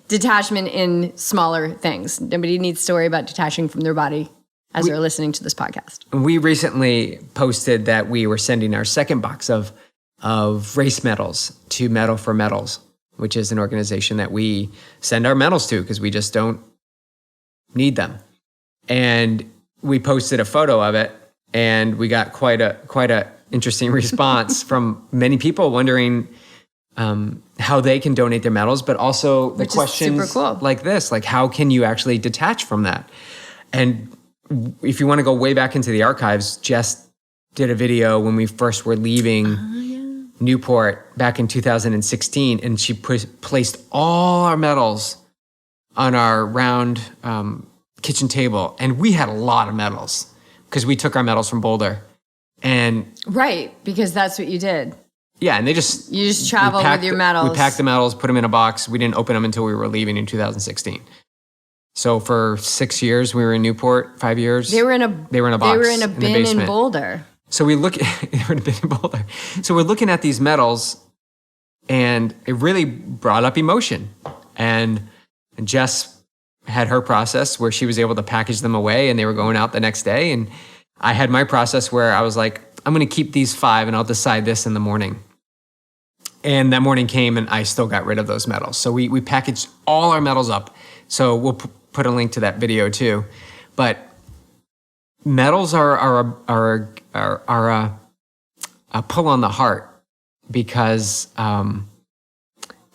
detachment in smaller things. Nobody needs to worry about detaching from their body as they're listening to this podcast. We recently posted that we were sending our second box of race medals to Medal for Medals, which is an organization that we send our medals to because we just don't need them. And we posted a photo of it, and we got quite a interesting response from many people wondering how they can donate their medals, but also the questions like this, like how can you actually detach from that? And if you want to go way back into the archives, Jess did a video when we first were leaving Newport back in 2016, and she placed all our medals on our round kitchen table, and we had a lot of medals because we took our medals from Boulder. And right, because that's what you did. Yeah, and you just traveled with your medals. We packed the medals, put them in a box. We didn't open them until we were leaving in 2016. So for 6 years, we were in Newport. 5 years, they were in a box. They were in a bin in Boulder. So we look at So we're looking at these medals, and it really brought up emotion. And Jess had her process where she was able to package them away, and they were going out the next day. And I had my process where I was like, I'm going to keep these 5, and I'll decide this in the morning. And that morning came, and I still got rid of those medals. So we packaged all our medals up. So we'll put a link to that video too. But medals are a pull on the heart because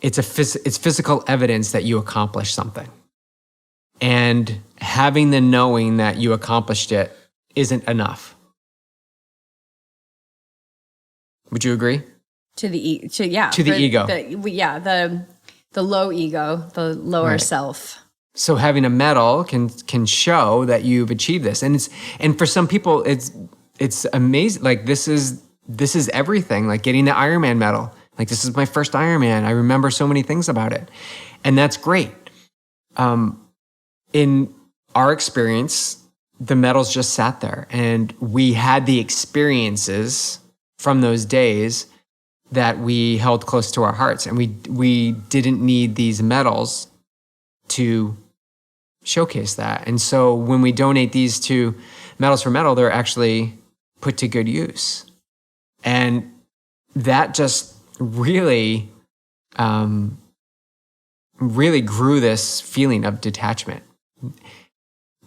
it's physical evidence that you accomplished something. And having the knowing that you accomplished it isn't enough. Would you agree? To the ego. The low ego, the lower self. So having a medal can show that you've achieved this, and for some people it's amazing. Like this is everything. Like getting the Ironman medal. Like this is my first Ironman. I remember so many things about it, and that's great. In our experience, the medals just sat there, and we had the experiences from those days that we held close to our hearts, and we didn't need these medals to showcase that. And so when we donate these to Medals for Medal, they're actually put to good use. And that just really, really grew this feeling of detachment.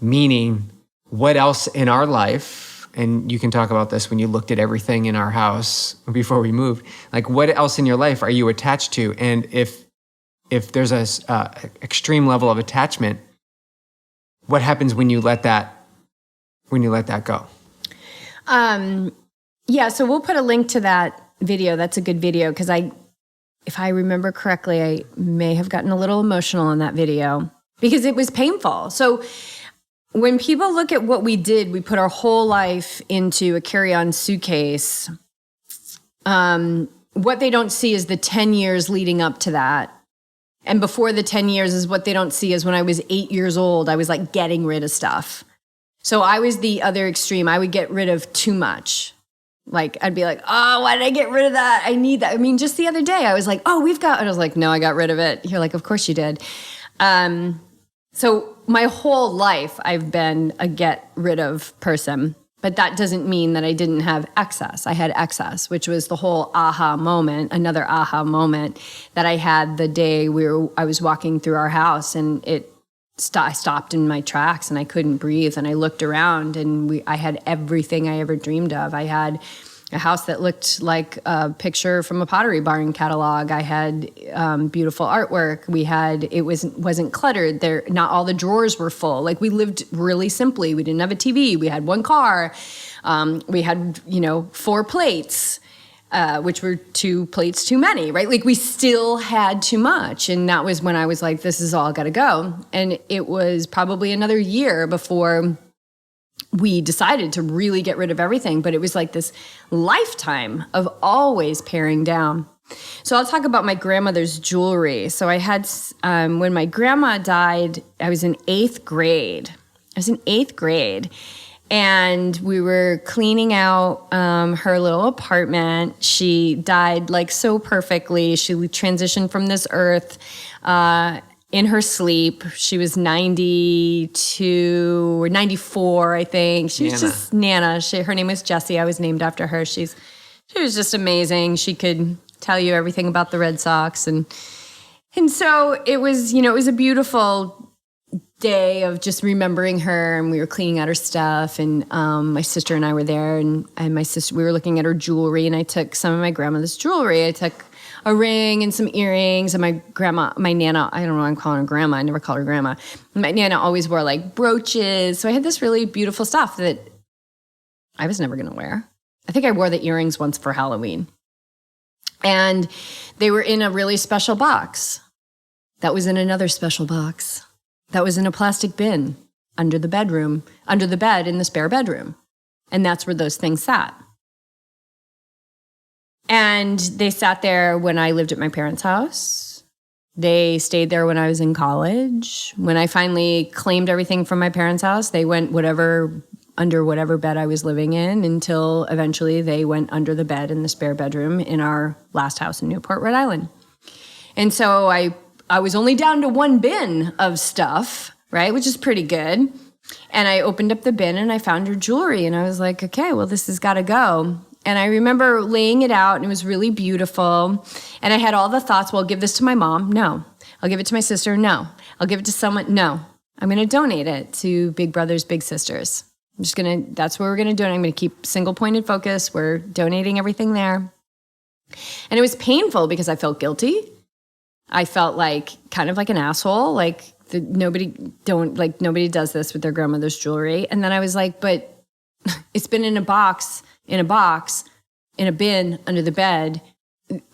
Meaning, what else in our life, and you can talk about this when you looked at everything in our house before we moved, like what else in your life are you attached to? And if there's a extreme level of attachment, what happens when you let that go? Yeah, so we'll put a link to that video. That's a good video because if I remember correctly, I may have gotten a little emotional in that video because it was painful. So when people look at what we did, we put our whole life into a carry-on suitcase. What they don't see is the 10 years leading up to that. And before the 10 years is what they don't see is when I was 8 years old, I was like getting rid of stuff. So I was the other extreme. I would get rid of too much. Like I'd be like, oh, why did I get rid of that? I need that. I mean, just the other day I was like, oh, and I was like, no, I got rid of it. You're like, of course you did. So my whole life I've been a get rid of person. But that doesn't mean that I didn't have excess. I had excess, which was the whole aha moment, another aha moment that I had the day I was walking through our house, and I stopped in my tracks and I couldn't breathe. And I looked around, and I had everything I ever dreamed of. I had a house that looked like a picture from a Pottery Barn catalog. I had beautiful artwork. It wasn't cluttered. Not all the drawers were full. Like we lived really simply. We didn't have a TV. We had one car. We had 4 plates, which were 2 plates too many, right? Like we still had too much. And that was when I was like, this is all got to go. And it was probably another year before we decided to really get rid of everything, but it was like this lifetime of always paring down. So I'll talk about my grandmother's jewelry. So I had, when my grandma died, I was in 8th grade. And we were cleaning out her little apartment. She died like so perfectly. She transitioned from this earth in her sleep. She was 92 or 94, I think. She was just Nana. Her name was Jessie. I was named after her. She was just amazing. She could tell you everything about the Red Sox. And so it was, it was a beautiful day of just remembering her, and we were cleaning out her stuff, and my sister and I were there, and my sister, we were looking at her jewelry, and I took some of my grandmother's jewelry. I took a ring and some earrings, and my Nana, I don't know why I'm calling her grandma, I never called her grandma. My Nana always wore like brooches, so I had this really beautiful stuff that I was never gonna wear. I think I wore the earrings once for Halloween, and they were in a really special box. That was in another special box. That was in a plastic bin under the bed in the spare bedroom. And that's where those things sat. And they sat there when I lived at my parents' house. They stayed there when I was in college. When I finally claimed everything from my parents' house, they went under whatever bed I was living in, until eventually they went under the bed in the spare bedroom in our last house in Newport, Rhode Island. And so I was only down to one bin of stuff, right, which is pretty good. And I opened up the bin and I found her jewelry, and I was like, okay, well, this has got to go. And I remember laying it out, and it was really beautiful. And I had all the thoughts, well, I'll give this to my mom. No. I'll give it to my sister. No. I'll give it to someone. No. I'm going to donate it to Big Brothers Big Sisters. That's what we're going to do. And I'm going to keep single-pointed focus. We're donating everything there. And it was painful because I felt guilty. I felt kind of like an asshole, nobody does this with their grandmother's jewelry. And then I was like, but it's been in a bin under the bed.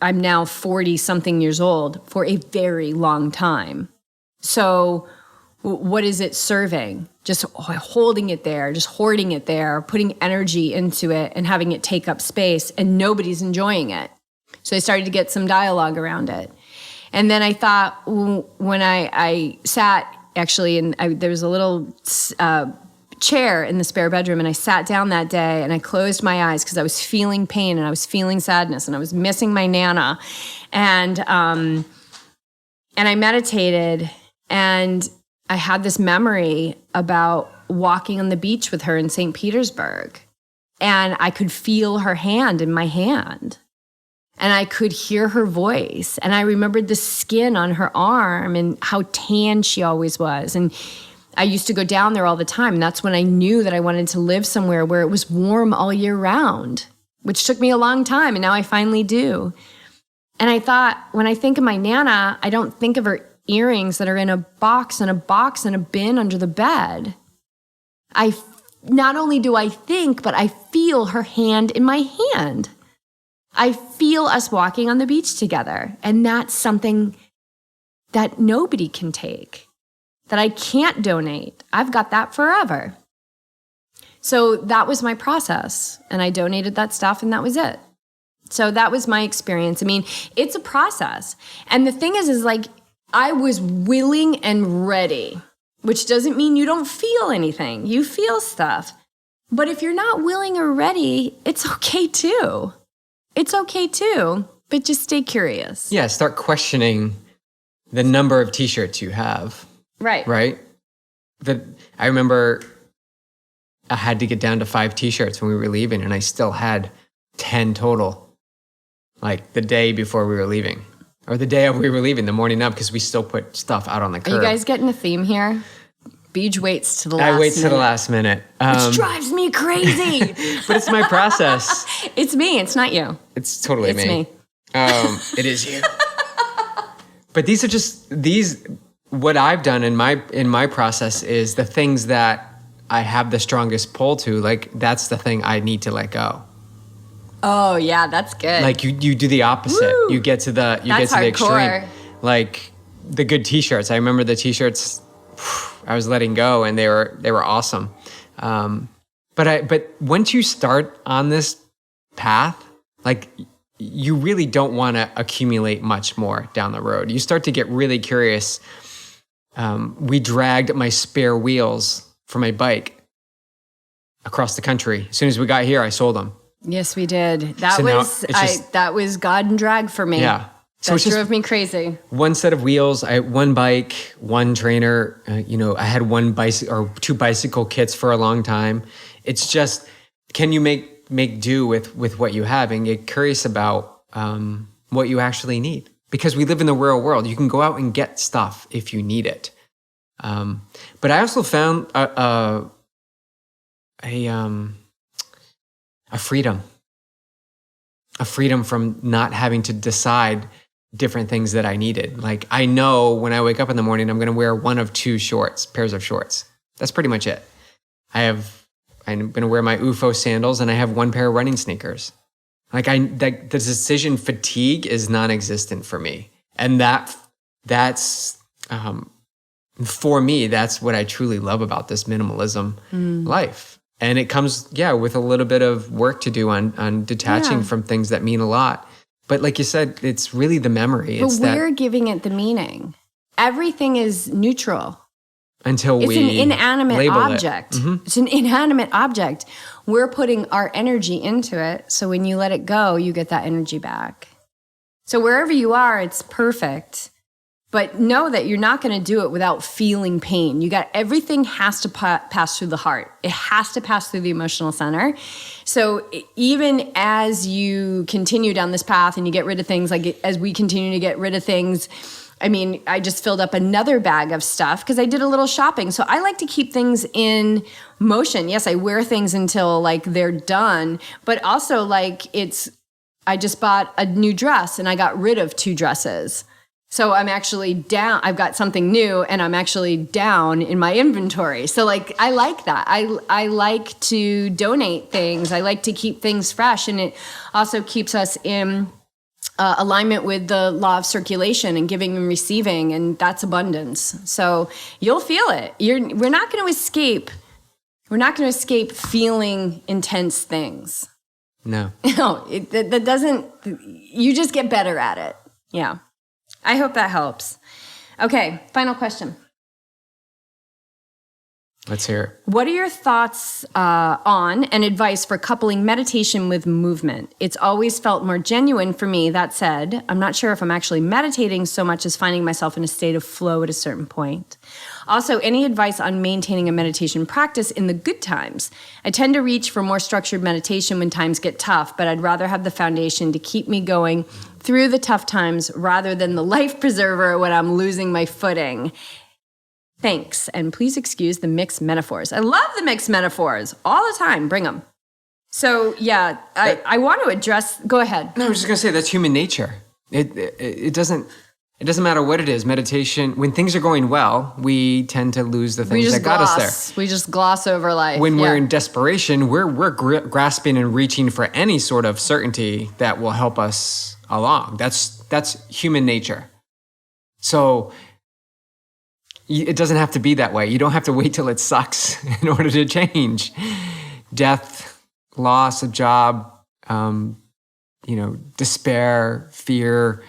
I'm now 40 something years old for a very long time. So what is it serving? Just holding it there, just hoarding it there, putting energy into it and having it take up space, and nobody's enjoying it. So I started to get some dialogue around it. And then I thought, when I sat, actually, and there was a little chair in the spare bedroom, and I sat down that day and I closed my eyes because I was feeling pain and I was feeling sadness and I was missing my Nana. And I meditated, and I had this memory about walking on the beach with her in St. Petersburg. And I could feel her hand in my hand. And I could hear her voice. And I remembered the skin on her arm and how tan she always was. And I used to go down there all the time. And that's when I knew that I wanted to live somewhere where it was warm all year round, which took me a long time. And now I finally do. And I thought, when I think of my Nana, I don't think of her earrings that are in a box in a bin under the bed. Not only do I think, but I feel her hand in my hand. I feel us walking on the beach together, and that's something that nobody can take, that I can't donate. I've got that forever. So that was my process, and I donated that stuff, and that was it. So that was my experience. I mean, it's a process. And the thing is I was willing and ready, which doesn't mean you don't feel anything. You feel stuff. But if you're not willing or ready, it's okay too. It's okay too, but just stay curious. Yeah, start questioning the number of t-shirts you have. Right. Right? I remember I had to get down to 5 t-shirts when we were leaving, and I still had 10 total, the day before we were leaving. Or the day we were leaving, the morning up, because we still put stuff out on the curb. Are you guys getting a theme here? Beej waits to the last minute. I wait to the last minute. Which drives me crazy. But it's my process. It's me. It's not you. It's totally me. It is you. But what I've done in my process is the things that I have the strongest pull to, that's the thing I need to let go. Oh yeah, that's good. You do the opposite. Woo! You get to the extreme. The good t-shirts. I remember the t-shirts I was letting go, and they were awesome. But once you start on this path, like you really don't want to accumulate much more down the road. You start to get really curious. We dragged my spare wheels for my bike across the country. As soon as we got here, I sold them. Yes, we did. That was God and drag for me. Yeah. So that drove me crazy. One set of wheels, one bike, one trainer. I had one bicycle or two bicycle kits for a long time. It's just, can you make do with what you have and get curious about what you actually need? Because we live in the real world. You can go out and get stuff if you need it. But I also found a freedom from not having to decide different things that I needed. Like I know when I wake up in the morning, I'm going to wear one of two pairs of shorts. That's pretty much it. I'm going to wear my UFO sandals and I have one pair of running sneakers. Like the decision fatigue is non-existent for me. And that's for me, that's what I truly love about this minimalism life. And it comes, with a little bit of work to do on detaching from things that mean a lot. But like you said, it's really the memory. But we're giving it the meaning. Everything is neutral. Until it's an inanimate object. Mm-hmm. It's an inanimate object. We're putting our energy into it. So when you let it go, you get that energy back. So wherever you are, it's perfect. But know that you're not going to do it without feeling pain. Everything has to pass through the heart. It has to pass through the emotional center. So even as you continue down this path and you get rid of things, like as we continue to get rid of things, I mean, I just filled up another bag of stuff because I did a little shopping. So I like to keep things in motion. Yes, I wear things until like they're done, but also like I just bought a new dress and I got rid of 2 dresses. So I'm actually down. I've got something new and I'm actually down in my inventory. So like, I like that. I like to donate things. I like to keep things fresh. And it also keeps us in alignment with the law of circulation and giving and receiving. And that's abundance. So you'll feel it. We're not going to escape. We're not going to escape feeling intense things. No. No, that doesn't, you just get better at it. Yeah. I hope that helps. Okay, final question. Let's hear it. What are your thoughts on and advice for coupling meditation with movement? It's always felt more genuine for me. That said, I'm not sure if I'm actually meditating so much as finding myself in a state of flow at a certain point. Also, any advice on maintaining a meditation practice in the good times? I tend to reach for more structured meditation when times get tough, but I'd rather have the foundation to keep me going through the tough times rather than the life preserver when I'm losing my footing. Thanks, and please excuse the mixed metaphors. I love the mixed metaphors all the time. Bring them. So, yeah, I want to address. Go ahead. No, I was just gonna say that's human nature. It doesn't matter what it is. Meditation. When things are going well, we tend to lose the things that got us there. We just gloss over life. When we're in desperation, we're grasping and reaching for any sort of certainty that will help us along. That's human nature. So. It doesn't have to be that way. You don't have to wait till it sucks in order to change. Death, loss, a job, despair, fear,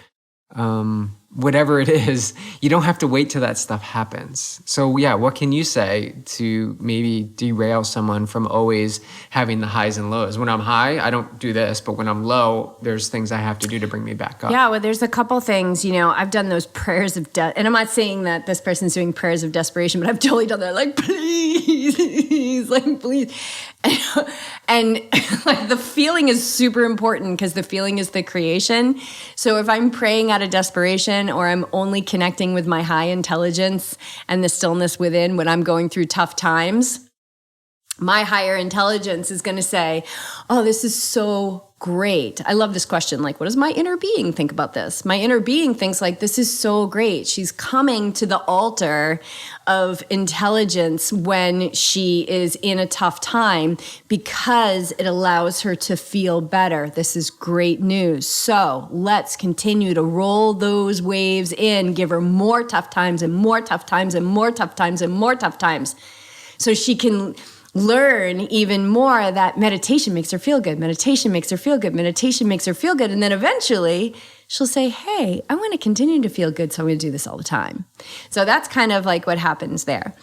whatever it is, you don't have to wait till that stuff happens. So yeah, what can you say to maybe derail someone from always having the highs and lows? When I'm high, I don't do this, but when I'm low, there's things I have to do to bring me back up. Yeah, well, there's a couple things, I've done those prayers of death, and I'm not saying that this person's doing prayers of desperation, but I've totally done that, like, please, like, please. And like the feeling is super important because the feeling is the creation. So if I'm praying out of desperation or I'm only connecting with my high intelligence and the stillness within when I'm going through tough times, my higher intelligence is going to say, oh, this is so great. I love this question. Like, what does my inner being think about this? My inner being thinks like, this is so great. She's coming to the altar of intelligence when she is in a tough time because it allows her to feel better. This is great news. So let's continue to roll those waves in, give her more tough times and more tough times and more tough times and more tough times. So she can learn even more that meditation makes her feel good. Meditation makes her feel good. Meditation makes her feel good. And then eventually she'll say, hey, I want to continue to feel good, so I'm going to do this all the time. So that's kind of like what happens there.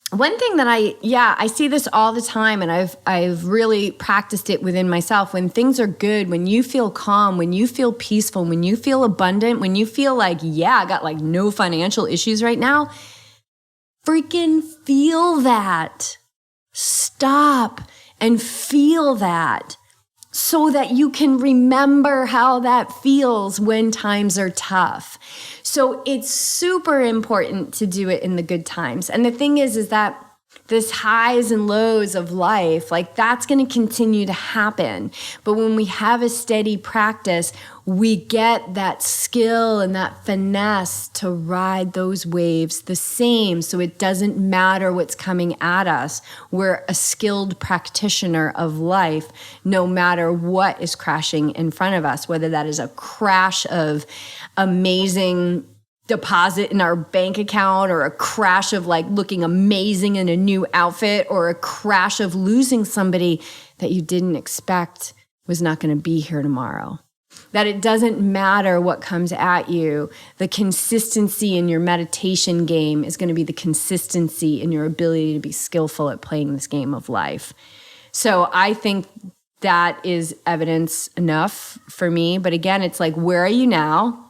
One thing that I see this all the time, and I've really practiced it within myself. When things are good, when you feel calm, when you feel peaceful, when you feel abundant, when you feel like, I got like no financial issues right now, freaking feel that. Stop and feel that so that you can remember how that feels when times are tough. So it's super important to do it in the good times. And the thing is that this highs and lows of life, like that's going to continue to happen. But when we have a steady practice, we get that skill and that finesse to ride those waves the same. So it doesn't matter what's coming at us. We're a skilled practitioner of life, no matter what is crashing in front of us, whether that is a crash of amazing deposit in our bank account, or a crash of like looking amazing in a new outfit, or a crash of losing somebody that you didn't expect was not going to be here tomorrow. That it doesn't matter what comes at you. The consistency in your meditation game is going to be the consistency in your ability to be skillful at playing this game of life. So I think that is evidence enough for me. But again, it's like, where are you now?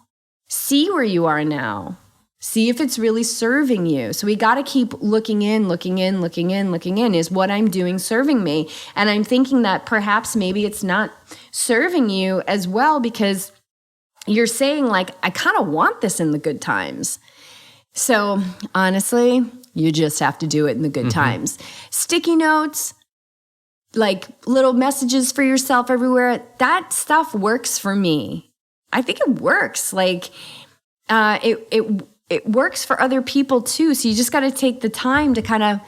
See where you are now. See if it's really serving you. So we got to keep looking in. Is what I'm doing serving me? And I'm thinking that perhaps maybe it's not serving you as well, because you're saying like, I kind of want this in the good times. So honestly, you just have to do it in the good times. Sticky notes, like little messages for yourself everywhere, that stuff works for me. I think it works. Like it works for other people too. So you just got to take the time to kind of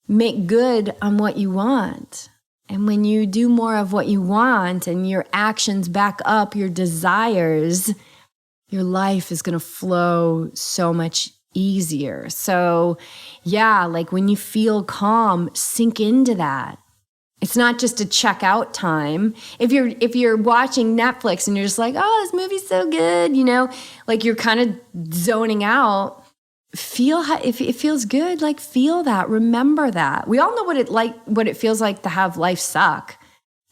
make good on what you want. And when you do more of what you want and your actions back up your desires, your life is going to flow so much easier. So yeah, like when you feel calm, sink into that. It's not just a check out time. If you're watching Netflix and you're just like, oh, this movie's so good, like you're kind of zoning out, feel how, if it feels good, like feel that, remember that. We all know what it feels like to have life suck.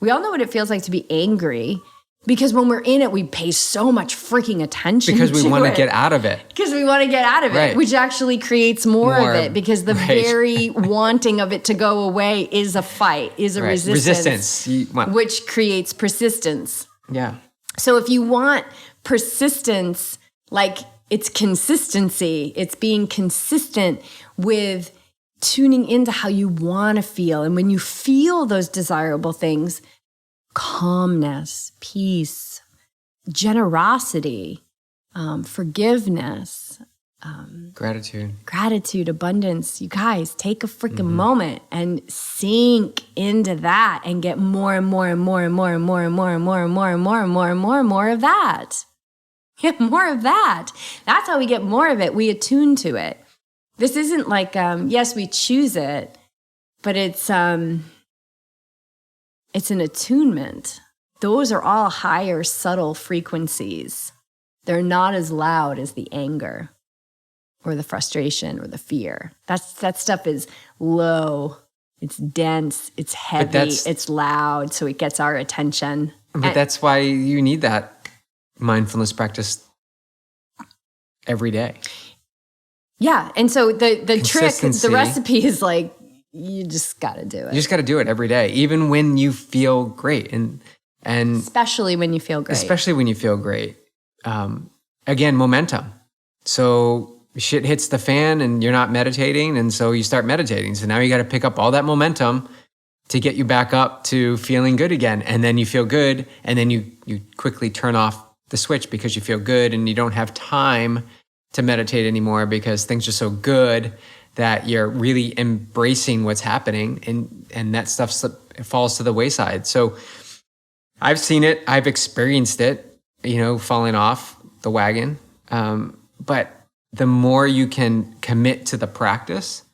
We all know what it feels like to be angry. Because when we're in it, we pay so much freaking attention to it. Because we want to get out of it. Because we want to get out of it, which actually creates more of it. Because the very wanting of it to go away is a fight, is a resistance. Which creates persistence. Yeah. So if you want persistence, like it's consistency, it's being consistent with tuning into how you want to feel. And when you feel those desirable things, calmness, peace, generosity, forgiveness, gratitude, abundance. You guys, take a freaking moment and sink into that and get more and more and more and more and more and more and more and more and more and more and more and more of that. Get more of that. That's how we get more of it. We attune to it. This isn't like, yes, we choose it, but it's an attunement. Those are all higher, subtle frequencies. They're not as loud as the anger or the frustration or the fear. That stuff is low. It's dense. It's heavy. It's loud. So it gets our attention. But that's why you need that mindfulness practice every day. Yeah. And so the trick, the recipe is like, you just got to do it. You just got to do it every day, even when you feel great. And especially when you feel great. Again, momentum. So shit hits the fan and you're not meditating. And so you start meditating. So now you got to pick up all that momentum to get you back up to feeling good again. And then you feel good. And then you quickly turn off the switch because you feel good and you don't have time to meditate anymore because things are so good that you're really embracing what's happening, and that stuff falls to the wayside. So I've seen it, I've experienced it, falling off the wagon. But the more you can commit to the practice,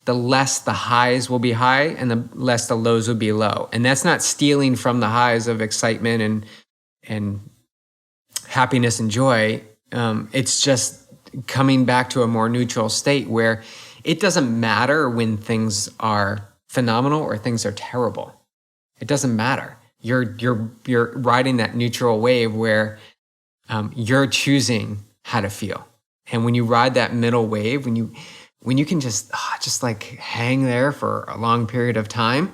the less the highs will be high and the less the lows will be low. And that's not stealing from the highs of excitement and happiness and joy. It's just coming back to a more neutral state where it doesn't matter when things are phenomenal or things are terrible. It doesn't matter. You're riding that neutral wave where you're choosing how to feel. And when you ride that middle wave, when you can just like hang there for a long period of time,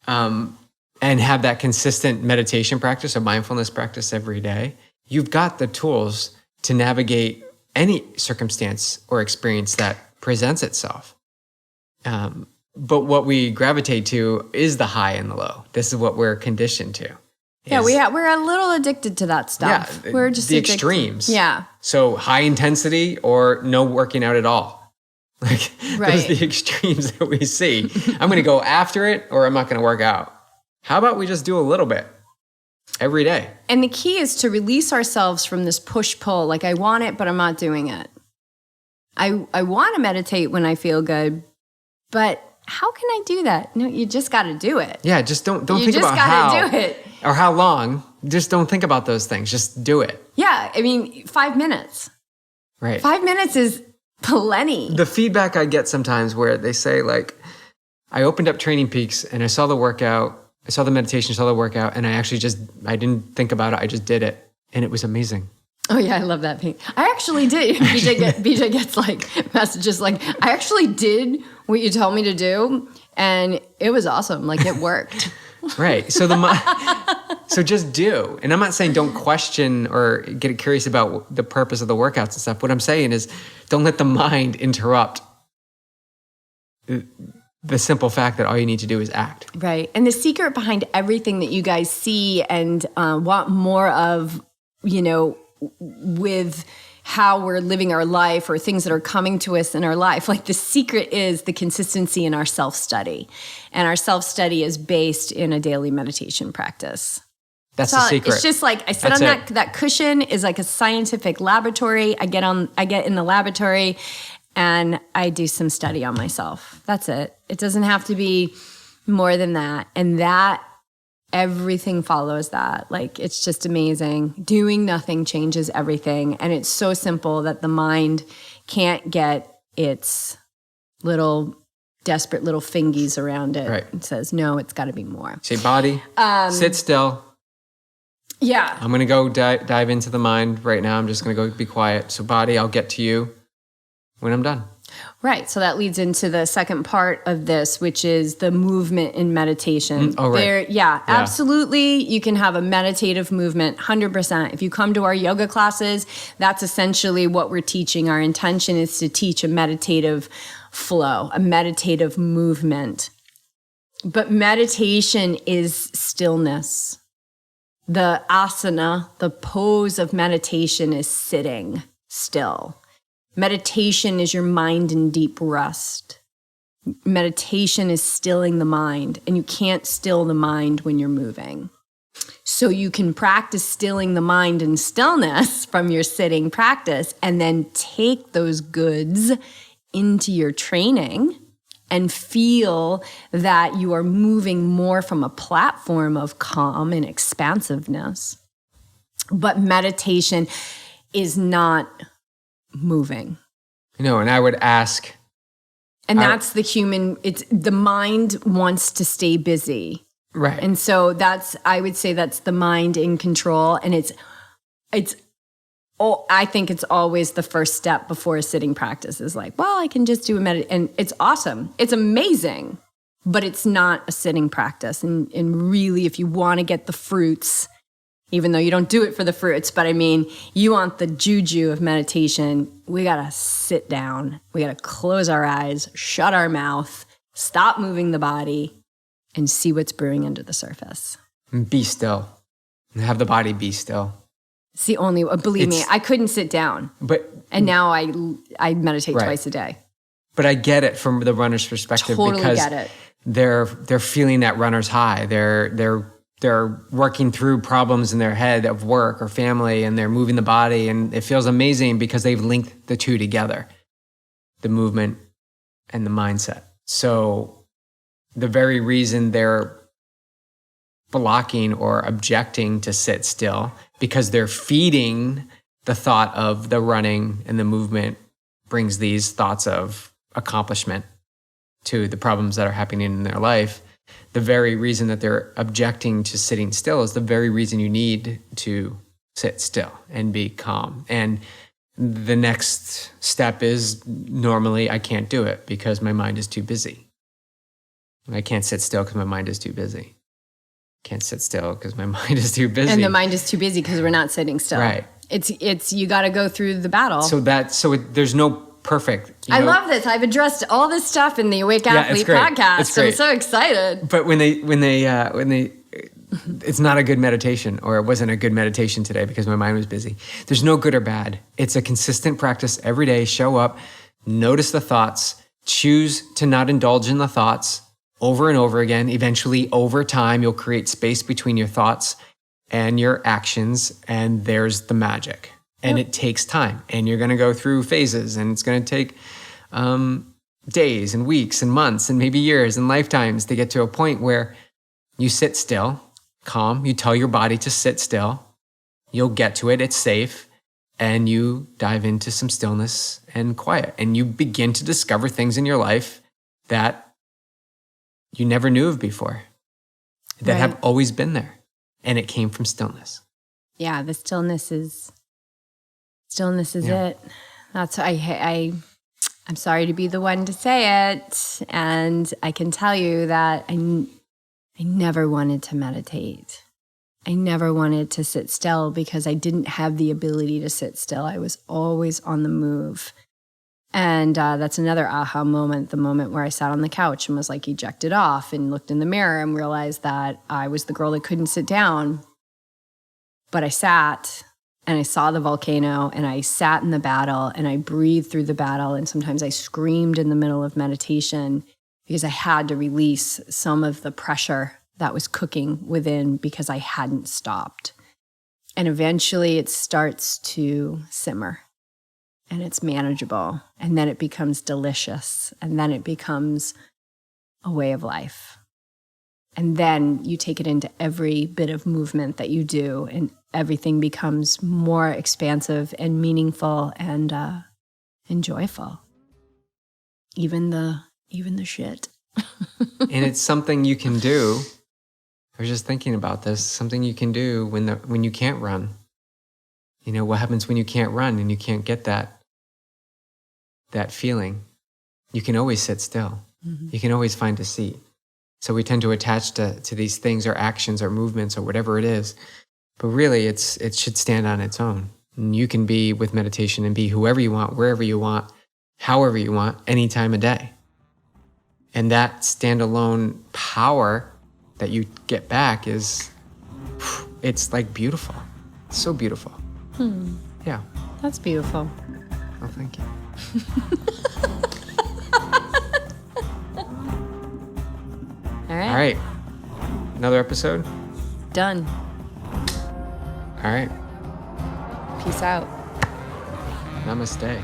and have that consistent meditation practice or mindfulness practice every day, you've got the tools to navigate any circumstance or experience that presents itself. But what we gravitate to is the high and the low. This is what we're conditioned to. Yeah, we're a little addicted to that stuff. Yeah, we're just the addicted. extremes. Yeah. So high intensity or no working out at all. Like those are the extremes that we see. I'm going to go after it or I'm not going to work out. How about we just do a little bit every day? And the key is to release ourselves from this push-pull. Like, I want it, but I'm not doing it. I want to meditate when I feel good, but how can I do that? No, you just got to do it. Yeah, just don't think about how. You just got to do it. Or how long. Just don't think about those things. Just do it. Yeah, I mean, 5 minutes. Right. 5 minutes is plenty. The feedback I get sometimes where they say, like, I opened up Training Peaks and I saw the workout, I saw the meditation, I saw the workout, and I didn't think about it. I just did it. And it was amazing. Oh yeah, I love that pink. I actually did. BJ gets like messages like, I actually did what you told me to do, and it was awesome. Like, it worked. Right. So so just do. And I'm not saying don't question or get curious about the purpose of the workouts and stuff. What I'm saying is don't let the mind interrupt the simple fact that all you need to do is act. Right. And the secret behind everything that you guys see and want more of, with how we're living our life or things that are coming to us in our life, like the secret is the consistency in our self-study. And our self-study is based in a daily meditation practice. That's the secret. It's just like I sit on that cushion is like a scientific laboratory. I get in the laboratory and I do some study on myself. That's it. It doesn't have to be more than that. And that everything follows that. Like, it's just amazing. Doing nothing changes everything. And it's so simple that the mind can't get its little desperate little fingies around it. Right. It says, no, it's got to be more. Say, body, sit still. Yeah. I'm going to go dive into the mind right now. I'm just going to go be quiet. So body, I'll get to you when I'm done. Right. So that leads into the second part of this, which is the movement in meditation. Oh, right. Yeah, absolutely. You can have a meditative movement, 100%. If you come to our yoga classes, that's essentially what we're teaching. Our intention is to teach a meditative flow, a meditative movement. But meditation is stillness. The asana, the pose of meditation is sitting still. Meditation is your mind in deep rest. Meditation is stilling the mind, and you can't still the mind when you're moving. So you can practice stilling the mind and stillness from your sitting practice and then take those goods into your training and feel that you are moving more from a platform of calm and expansiveness. But meditation is not moving. And I would ask. And that's the mind wants to stay busy. Right. And so I would say that's the mind in control. And I think it's always the first step before a sitting practice is like, well, I can just do a meditation. And it's awesome. It's amazing, but it's not a sitting practice. And really, if you want to get the fruits, even though you don't do it for the fruits, but I mean, you want the juju of meditation, we got to sit down. We got to close our eyes, shut our mouth, stop moving the body, and see what's brewing under the surface. Be still. Have the body be still. It's the only, believe me, I couldn't sit down. And now I meditate twice a day. But I get it from the runner's perspective. Totally because get it. They're feeling that runner's high. They're working through problems in their head of work or family, and they're moving the body, and it feels amazing because they've linked the two together, the movement and the mindset. So the very reason they're blocking or objecting to sit still, because they're feeding the thought of the running and the movement brings these thoughts of accomplishment to the problems that are happening in their life. The very reason that they're objecting to sitting still is the very reason you need to sit still and be calm. And the next step is normally I can't do it because my mind is too busy. I can't sit still because my mind is too busy. Can't sit still because my mind is too busy. And the mind is too busy because we're not sitting still. Right. It's you got to go through the battle. There's no perfect. I love this. I've addressed all this stuff in the Awake Athlete podcast. It's great. I'm so excited. But when they it's not a good meditation, or it wasn't a good meditation today because my mind was busy. There's no good or bad. It's a consistent practice every day. Show up, notice the thoughts, choose to not indulge in the thoughts over and over again. Eventually, over time, you'll create space between your thoughts and your actions, and there's the magic. And it takes time, and you're going to go through phases, and it's going to take days and weeks and months and maybe years and lifetimes to get to a point where you sit still, calm, you tell your body to sit still, you'll get to it, it's safe, and you dive into some stillness and quiet, and you begin to discover things in your life that you never knew of before, that have always been there, and it came from stillness. Yeah, the stillness is it. That's I'm sorry to be the one to say it, and I can tell you that I never wanted to meditate. I never wanted to sit still because I didn't have the ability to sit still. I was always on the move. And that's another aha moment, the moment where I sat on the couch and was like ejected off and looked in the mirror and realized that I was the girl that couldn't sit down. But I sat and I saw the volcano and I sat in the battle and I breathed through the battle. And sometimes I screamed in the middle of meditation because I had to release some of the pressure that was cooking within because I hadn't stopped. And eventually it starts to simmer and it's manageable. And then it becomes delicious. And then it becomes a way of life. And then you take it into every bit of movement that you do, and everything becomes more expansive and meaningful and joyful. Even the shit. And it's something you can do. I was just thinking about this. Something you can do when you can't run. You know, what happens when you can't run and you can't get that feeling? You can always sit still. Mm-hmm. You can always find a seat. So we tend to attach to these things or actions or movements or whatever it is. But really, it should stand on its own. And you can be with meditation and be whoever you want, wherever you want, however you want, any time of day. And that standalone power that you get back it's like beautiful. It's so beautiful. Yeah. That's beautiful. Oh, thank you. All right. Another episode? Done. All right. Peace out. Namaste.